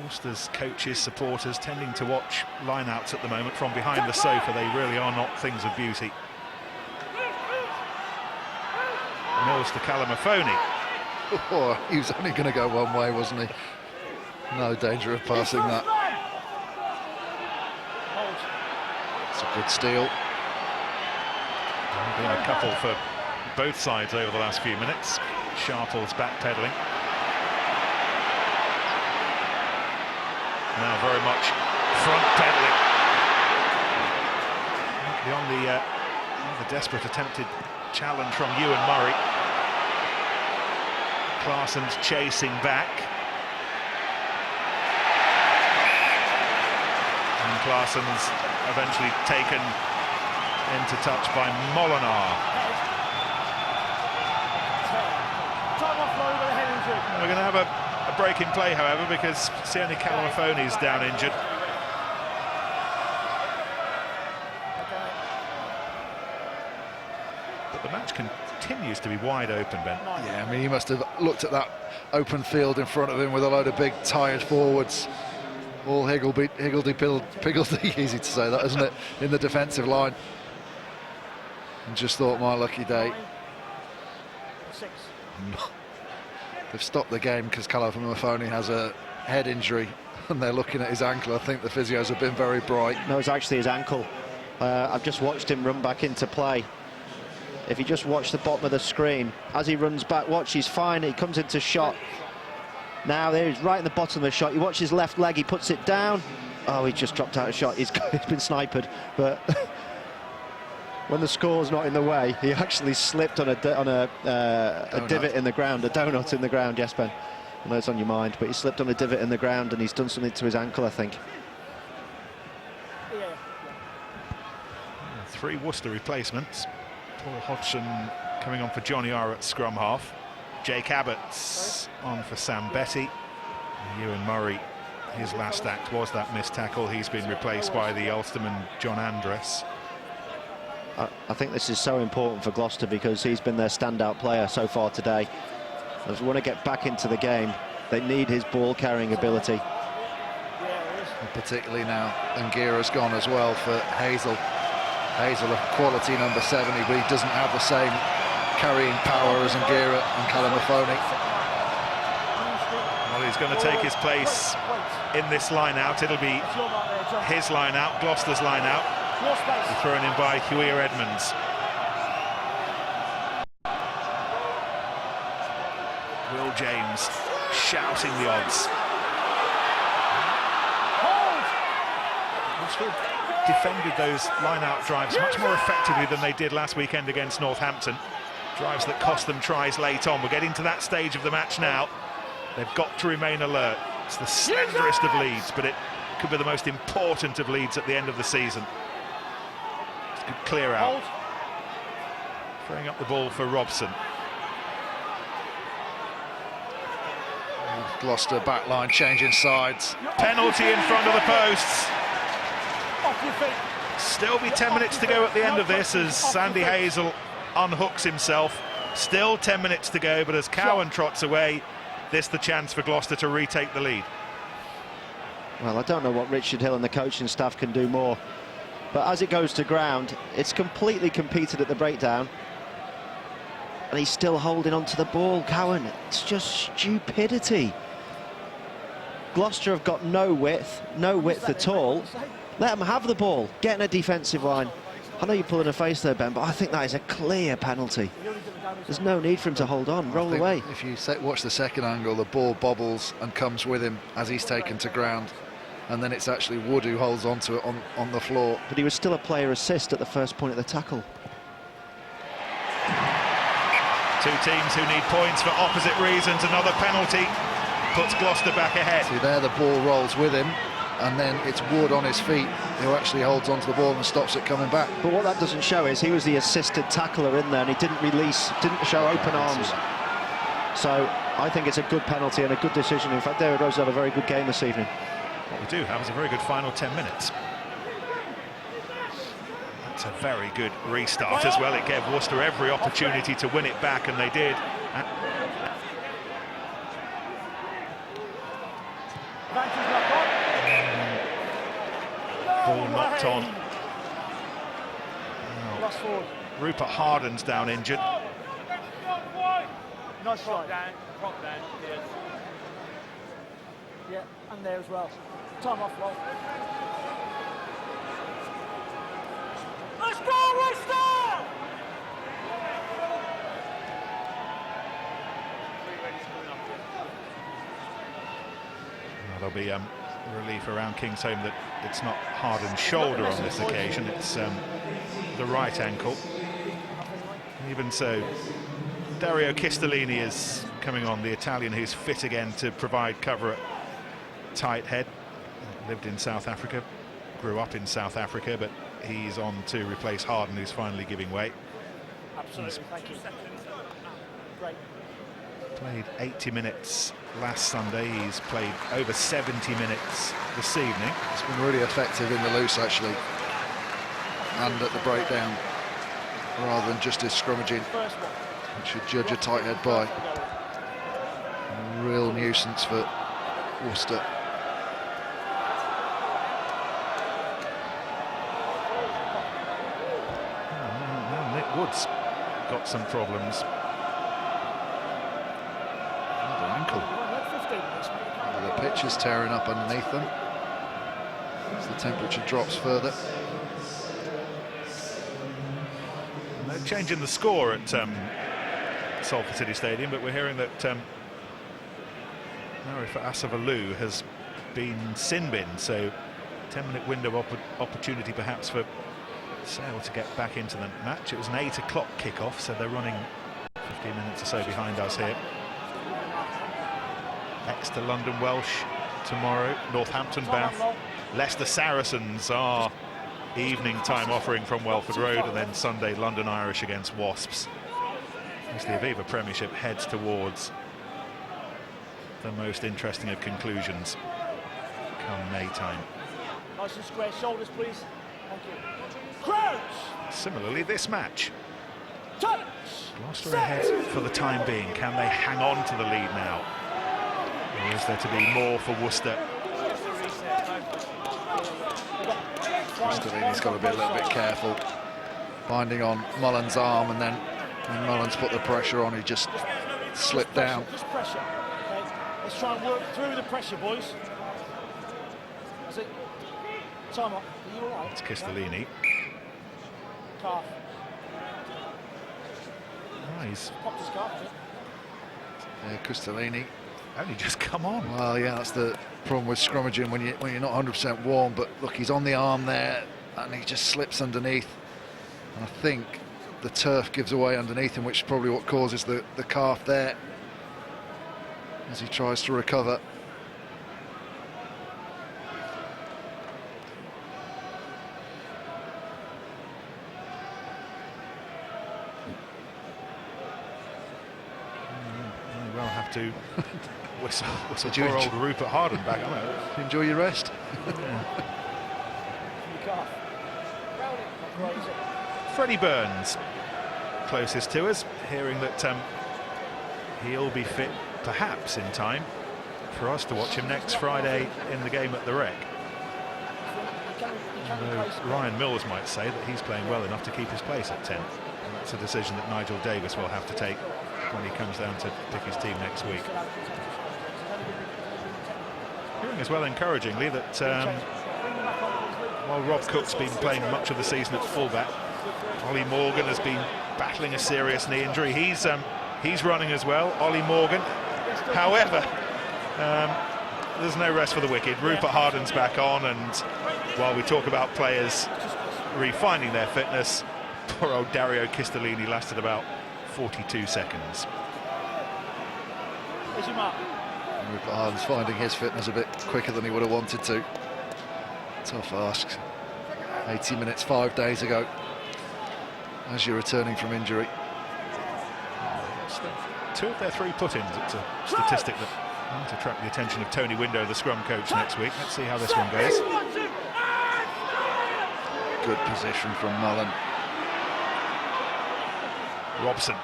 Worcester's coaches, supporters tending to watch lineouts at the moment from behind the sofa. They really are not things of beauty. Mills to Calamafoni. Oh, he was only going to go one way, wasn't he? No danger of passing that. It's a good steal. Been a couple for both sides over the last few minutes. Sharples backpedaling. Now very much front pedaling. Beyond the desperate attempted challenge from Ewan Murray. Claessens chasing back. And Claessen's eventually taken into touch by Molinar. Time off, Laurie, with a head injury. We're going to have a break in play, however, because Sione Kalamafoni is down injured. But the match continues to be wide open, Ben. Yeah, I mean, he must have looked at that open field in front of him with a load of big tired forwards, all higgledy-piggledy, easy to say that, isn't it, in the defensive line, and just thought, my lucky day. 6. They've stopped the game because Kalamafoni has a head injury and they're looking at his ankle. I think the physios have been very bright. No, it's actually his ankle. I've just watched him run back into play. If you just watch the bottom of the screen, as he runs back, watch, he's fine, he comes into shot. Now there he's right in the bottom of the shot. You watch his left leg, he puts it down. Oh, he just dropped out of shot. He's been sniped, but when the score's not in the way, he actually slipped on a divot in the ground, a donut in the ground. Yes, Ben, I know it's on your mind, but he slipped on a divot in the ground and he's done something to his ankle, I think. Yeah. 3 Worcester replacements. Paul Hodgson coming on for Johnny R at scrum half. Jake Abbott's on for Sam Betty. Ewan Murray, his last act was that missed tackle. He's been replaced by the Ulsterman John Andress. I think this is so important for Gloucester because he's been their standout player so far today. If we want to get back into the game, they need his ball-carrying ability. And particularly now, Ngira's gone as well for Hazel. Hazel, a quality number 70, but he doesn't have the same carrying power as Ngira and Kalamafoni. Well, he's going to take his place in this line-out. It'll be his line-out, Gloucester's line-out. Thrown in by Huia Edmonds. Will James shouting the odds. Worcester defended those line-out drives much more effectively than they did last weekend against Northampton. Drives that cost them tries late on. We're getting to that stage of the match now. They've got to remain alert. It's the slenderest of leads, but it could be the most important of leads at the end of the season. Good clear out. Throwing up the ball for Robson. Gloucester back line changing sides. Penalty in front of the posts. Still be 10 minutes to go at the end of this as Sandy Hazel unhooks himself. Still 10 minutes to go, but as Cowan trots away, this the chance for Gloucester to retake the lead. Well, I don't know what Richard Hill and the coaching staff can do more. But as it goes to ground, it's completely competed at the breakdown. And he's still holding on to the ball, Cowan. It's just stupidity. Gloucester have got no width at all. Let them have the ball, get in a defensive line. I know you're pulling a face there, Ben, but I think that is a clear penalty. There's no need for him to hold on, roll away. If you watch the second angle, the ball bobbles and comes with him as he's taken to ground. And then it's actually Wood who holds on to it on the floor. But he was still a player assist at the first point of the tackle. 2 teams who need points for opposite reasons. Another penalty puts Gloucester back ahead. See there, the ball rolls with him, and then it's Wood on his feet who actually holds onto the ball and stops it coming back. But what that doesn't show is he was the assisted tackler in there and he didn't release, didn't show open arms. So I think it's a good penalty and a good decision. In fact, David Rose had a very good game this evening. What we do have is a very good final 10 minutes. It's a very good restart as well. It gave Worcester every opportunity to win it back, and they did. Ball knocked on. Now, Rupert Harden's down injured. Nice shot. Prop down. Yeah, and there as well. Time off, Rob. Let's go, Worcester! There'll be relief around Kingsholm that it's not Harden's shoulder on this occasion, it's the right ankle. Even so, Dario Chistellini is coming on, the Italian who's fit again to provide cover at tight head. Lived in South Africa grew up in South Africa, but he's on to replace Harden, who's finally giving way. Absolutely, thank you. Great. Played 80 minutes last Sunday. He's played over 70 minutes this evening. He's been really effective in the loose, actually, and at the breakdown, rather than just his scrummaging, which should judge a tight head by. A real nuisance for Worcester. Nick Wood's got some problems. Another ankle. The pitch is tearing up underneath them as the temperature drops further. No change in the score at Salford City Stadium, but we're hearing that Marifa Asavalu has been sin-binned, so 10-minute window of opportunity perhaps for Sale to get back into the match. It was an 8 o'clock kick-off, so they're running 15 minutes or so behind us here. Exeter, London Welsh tomorrow, Northampton Bath, Leicester Saracens are evening time offering from Welford Road, and then Sunday London Irish against Wasps. As the Aviva Premiership heads towards the most interesting of conclusions come May time. Nice and square shoulders, please. Thank you. Crouch! Similarly, this match. Touch! Gloucester ahead for the time being. Can they hang on to the lead now? Or is there to be more for Worcester? He's got to be a little bit careful, binding on Mullen's arm, and then when Mullen's put the pressure on, he just slipped down. Just pressure. Okay. Let's try and work through the pressure, boys. That's it. Time up. Are you all right? It's Kistolini. Calf. Oh, he's Popped his calf, is it? Yeah, Kistolini. only just come on. Well, yeah, that's the problem with scrummaging when you're not 100% warm. But look, he's on the arm there, and he just slips underneath. And I think the turf gives away underneath him, which is probably what causes the calf there as he tries to recover. We'll have to whistle poor old Rupert Harden back. Enjoy your rest. Freddie Burns, closest to us, hearing that he'll be fit perhaps in time for us to watch him next Friday in the game at the Rec. Although Ryan Mills might say that he's playing well enough to keep his place at 10. And that's a decision that Nigel Davis will have to take when he comes down to pick his team next week. Hearing as well, encouragingly, that while Rob Cook's been playing much of the season at fullback, Ollie Morgan has been battling a serious knee injury. He's running as well, Ollie Morgan. However, there's no rest for the wicked. Rupert Harden's back on, and while we talk about players refining their fitness, poor old Dario Kistolini lasted about 42 seconds. Rupert Harden's finding his fitness a bit quicker than he would have wanted to. Tough ask. 80 minutes 5 days ago, as you're returning from injury. Two of their 3 put-ins. It's a statistic that might attract the attention of Tony Window, the scrum coach, next week. Let's see how this one goes. Good position from Mullen. Robson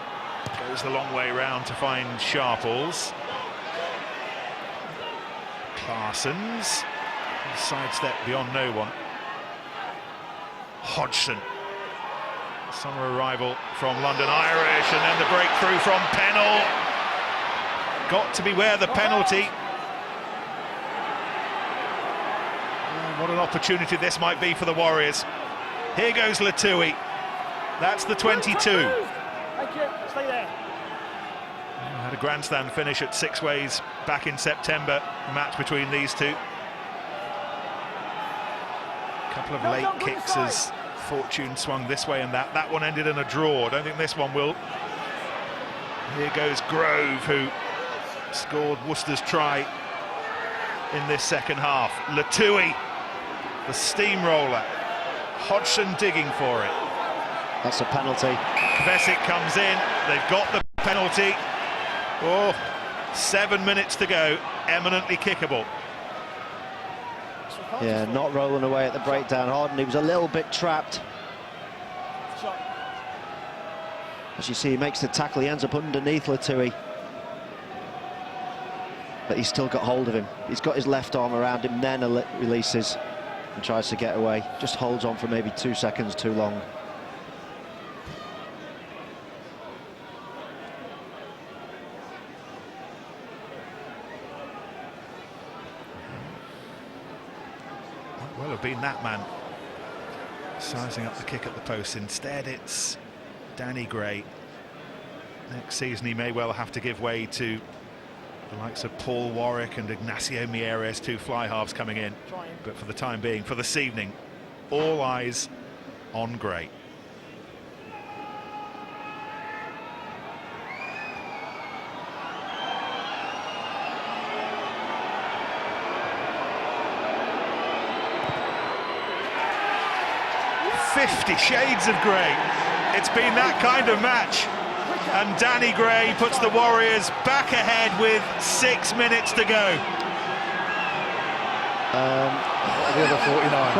goes the long way round to find Sharples. Clarsons sidestep beyond no one. Hodgson, summer arrival from London Irish, and then the breakthrough from Pennell. Got to beware the penalty. Oh, what an opportunity this might be for the Warriors. Here goes Latui. That's the 22. Thank you. Stay there. Had a grandstand finish at Six Ways back in September. A match between these two. A couple of late kicks as fortune swung this way and that. That one ended in a draw. I don't think this one will. Here goes Grove, who scored Worcester's try in this second half. Latui The steamroller. Hodgson digging for it. That's a penalty. Kvesic comes in. They've got the penalty. Oh, 7 minutes to go. Eminently kickable. Yeah, not rolling away at the breakdown. Harden, he was a little bit trapped. As you see, he makes the tackle. He ends up underneath Latouille. But he's still got hold of him. He's got his left arm around him, then releases and tries to get away. Just holds on for maybe 2 seconds too long. Might well have been that man sizing up the kick at the post. Instead, it's Danny Gray. Next season, he may well have to give way to the likes of Paul Warwick and Ignacio Mieres, 2 fly halves coming in. But for the time being, for this evening, all eyes on Gray. "50 Shades of Grey." It's been that kind of match. And Danny Gray puts the Warriors back ahead with 6 minutes to go. The other 49.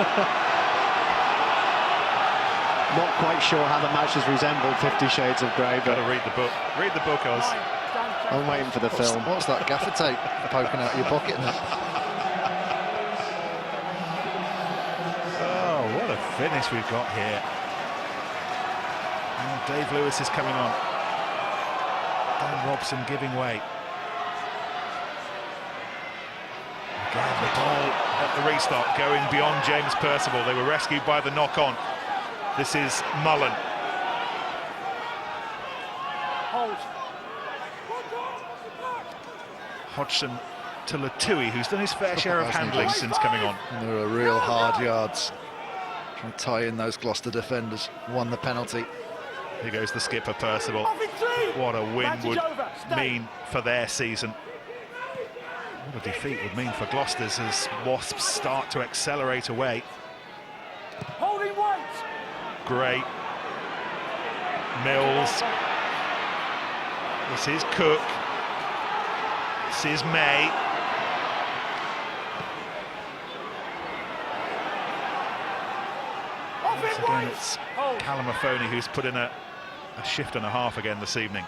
Not quite sure how the match has resembled 50 Shades of Grey, but Got to read the book. Read the book, Oz. I'm waiting for the film. What's that gaffer tape poking out of your pocket now? Oh, what a finish we've got here. Oh, Dave Lewis is coming on. Dan Robson giving way. Again, the ball at the restart going beyond James Percival. They were rescued by the knock-on. This is Mullen. Hold. Hodgson to Latouille, who's done his fair share of handling since coming on. And there are real hard yards. Trying to tie in those Gloucester defenders. Won the penalty. Here goes the skipper, Percival. What a win would mean for their season. What a defeat would mean for Gloucester's as Wasps start to accelerate away. Holding weight. Gray. Mills. This is Cook. This is May. Once again, it's Callum Afoni who's put in a shift and a half again this evening.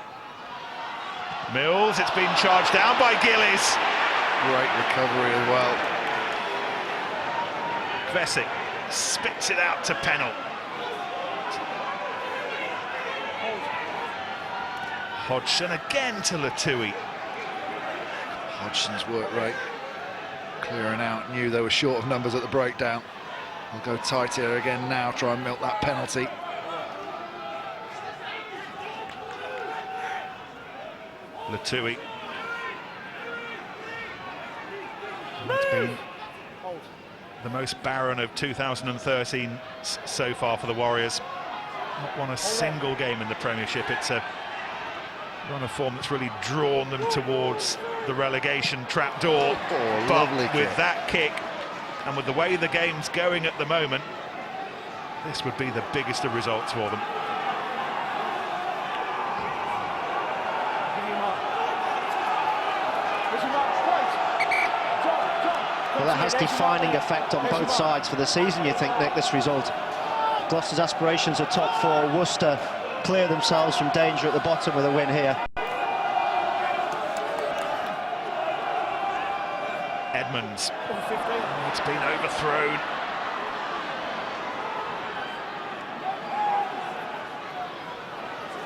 Mills, it's been charged down by Gillies. Great recovery as well. Kvesic spits it out to Pennell. Hodgson again to Latouille. Hodgson's work rate clearing out. Knew they were short of numbers at the breakdown. They'll go tight here again now, try and milk that penalty. Latouille. It's been the most barren of 2013 so far for the Warriors. Not won a single game in the Premiership. It's a run of form that's really drawn them towards the relegation trapdoor. But with that kick and with the way the game's going at the moment, this would be the biggest of results for them. Well, that has defining effect on both sides for the season, you think, Nick, this result. Gloucester's aspirations are top 4. Worcester clear themselves from danger at the bottom with a win here. Edmonds. It's been overthrown.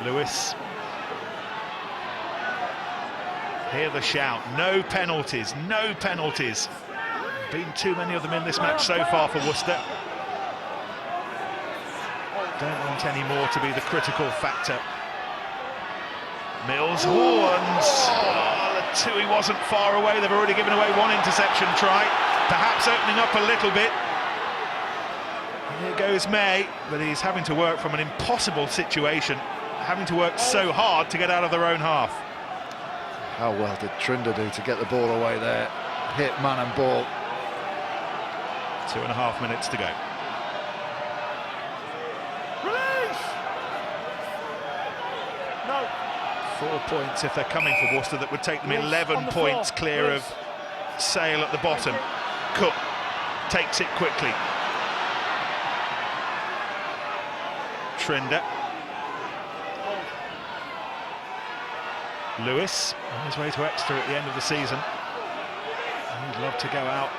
Lewis. Hear the shout. No penalties. No penalties. Been too many of them in this match so far for Worcester. Don't want any more to be the critical factor. Mills, Latouille wasn't far away. They've already given away one interception try, perhaps opening up a little bit. Here goes May, but he's having to work from an impossible situation, having to work so hard to get out of their own half. How well did Trinder do to get the ball away there? Hit man and ball. 2.5 minutes to go. Release! No. 4 points if they're coming for Worcester. That would take them 11 points clear of Sale at the bottom. Cook takes it quickly. Trinder. Lewis on his way to Exeter at the end of the season. He'd love to go out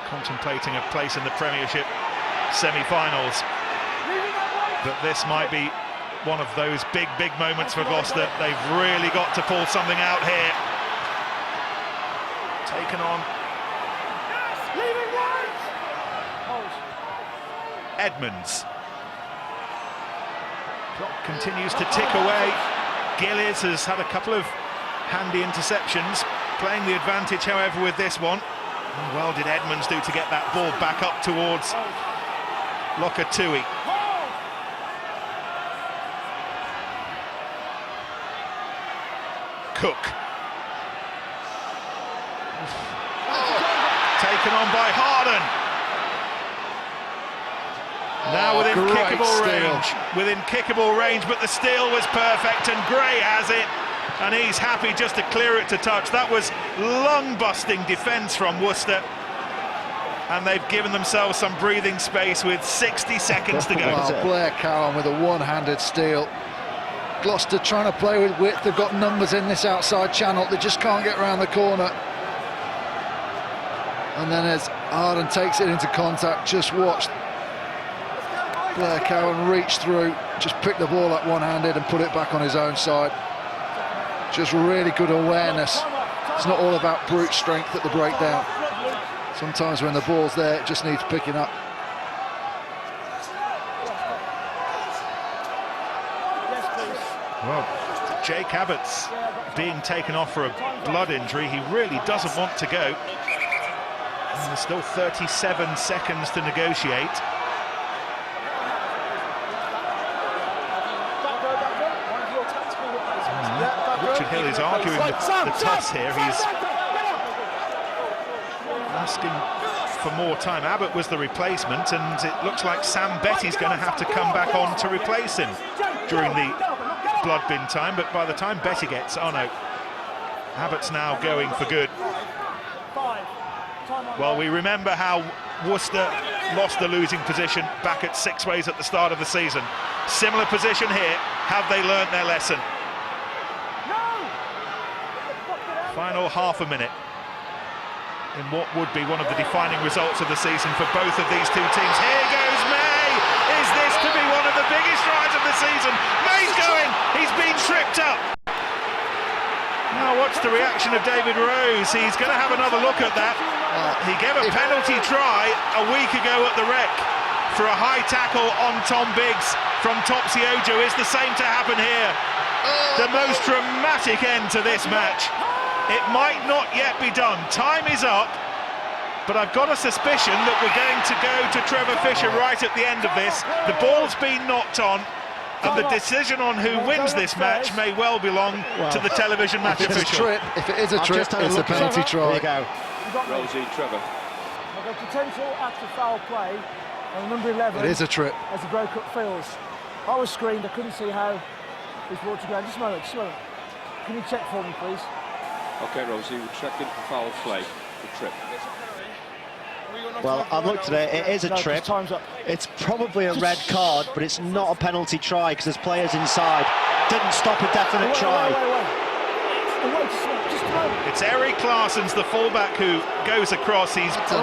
contemplating a place in the Premiership semi-finals. But this might be one of those big moments for Gloucester. They've really got to pull something out here. Taken on. Edmonds. Clock continues to tick away. Gillies has had a couple of handy interceptions, playing the advantage, however, with this one. And well did Edmonds do to get that ball back up towards Lokatui. Cook. Taken on by Harden. Now within kickable range, but the steal was perfect, and Gray has it, and he's happy just to clear it to touch. That was lung-busting defence from Worcester, and they've given themselves some breathing space with 60 seconds to go. Well, Blair Cowan with a one-handed steal. Gloucester trying to play with width. They've got numbers in this outside channel. They just can't get around the corner. And then as Harden takes it into contact, just watch Blair Cowan reach through, just pick the ball up one-handed and put it back on his own side. Just really good awareness. It's not all about brute strength at the breakdown. Sometimes when the ball's there, it just needs picking up. Well, Jake Abbott's being taken off for a blood injury. He really doesn't want to go. And there's still 37 seconds to negotiate. Richard Hill is arguing the toss here. He's asking for more time. Abbott was the replacement, and it looks like Sam Betty's going to have to come back on to replace him during the blood bin time. But by the time Betty gets, oh no, Abbott's now going for good. Well, we remember how Worcester lost the losing position back at Six Ways at the start of the season. Similar position here. Have they learnt their lesson? Final half a minute in what would be one of the defining results of the season for both of these two teams. Here goes May! Is this to be one of the biggest drives of the season? May's going! He's been tripped up! Now what's the reaction of David Rose? He's going to have another look at that. He gave a penalty try a week ago at the Rec for a high tackle on Tom Biggs from Topsy Ojo. Is the same to happen here? The most dramatic end to this match. It might not yet be done. Time is up, but I've got a suspicion that we're going to go to Trevor Fisher right at the end of this. The ball's been knocked on, and the decision on who wins this match may well belong to the television match official. If it is a trip, it's a penalty try. There you go. Rosie, Trevor. I've got potential active foul play on number 11. It is a trip. As he broke up fields. I was screened, I couldn't see how he's brought to ground. Just a moment, just a moment. Can you check for me, please? OK, Rosie, we're checking for foul play, the trip. Well, I've looked at it, it is a trip. Time's up. It's probably a red card, but it's not a penalty try because there's players inside. Didn't stop a definite try. Wait, just a moment. It's Eric Claessen's the fullback who goes across. He's beaten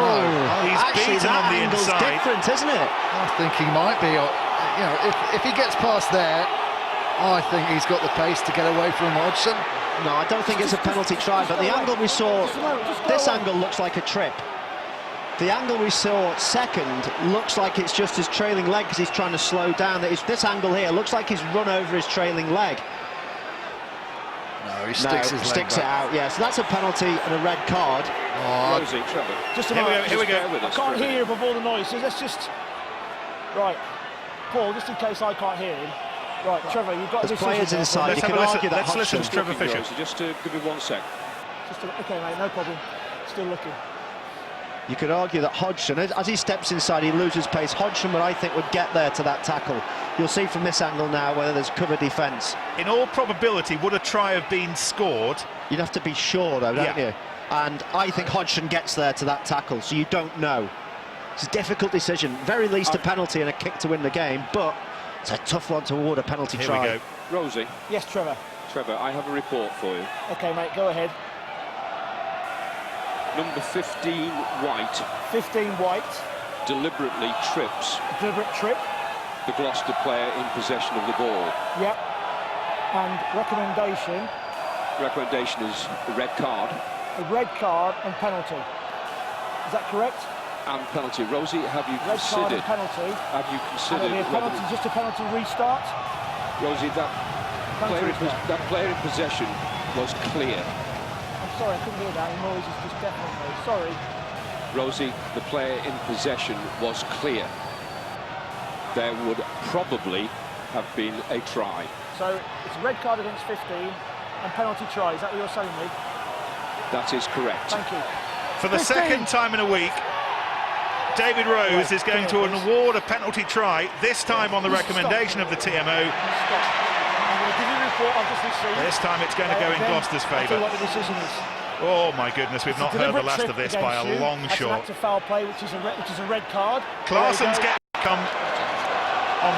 on the inside. Different, isn't it? I think he might be. You know, if he gets past there, I think he's got the pace to get away from Hodgson. No, I don't think it's a penalty try, but the angle we saw, this angle looks like a trip. The angle we saw second looks like it's just his trailing leg because he's trying to slow down. This angle here looks like he's run over his trailing leg. No, he sticks his leg it out, yeah. So that's a penalty and a red card. Rosie, Trevor. Just a moment. Here we go. I can't hear you above all the noise, so let's just... Right, Paul, just in case I can't hear him. Right, Trevor, you've got There's players inside. You can argue that. Let's listen to Trevor Fisher. Rosie, just to give me 1 sec. Okay, mate, no problem. Still looking. You could argue that Hodgson, as he steps inside, he loses pace. Hodgson, I think, would get there to that tackle. You'll see from this angle now whether there's cover defence. In all probability, would a try have been scored? You'd have to be sure, though, don't you? And I think Hodgson gets there to that tackle, so you don't know. It's a difficult decision. Very least a penalty and a kick to win the game, but it's a tough one to award a penalty try. Here we go. Rosie. Yes, Trevor. Trevor, I have a report for you. Okay, mate, go ahead. Number 15, White. 15, White. Deliberately trips Deliberate trip. the Gloucester player in possession of the ball. Yep. And recommendation. Recommendation is a red card. A red card and penalty. Is that correct? And penalty. Rosie, have you Red card and considered? penalty. Have you And considered? it'll be a penalty, just a penalty restart. Rosie, that player in possession was clear. I'm sorry, I couldn't hear that. The noise is just deafening me. Sorry. Rosie, the player in possession was clear. There would probably have been a try. So it's a red card against 15 and penalty try. Is that what you're saying, me? That is correct. Thank you. For the 15. second time in a week, David Rose is going to award a penalty try, this time on the recommendation of the TMO. Stop. I'm going to give you a report I've just received. This time it's going to go in Gloucester's I'll tell favour. you what the decision is. Oh my goodness, we've not heard the Deliberate last trip of this by against a you. long That's an shot. act of foul play, which is a red card. Claessen's get come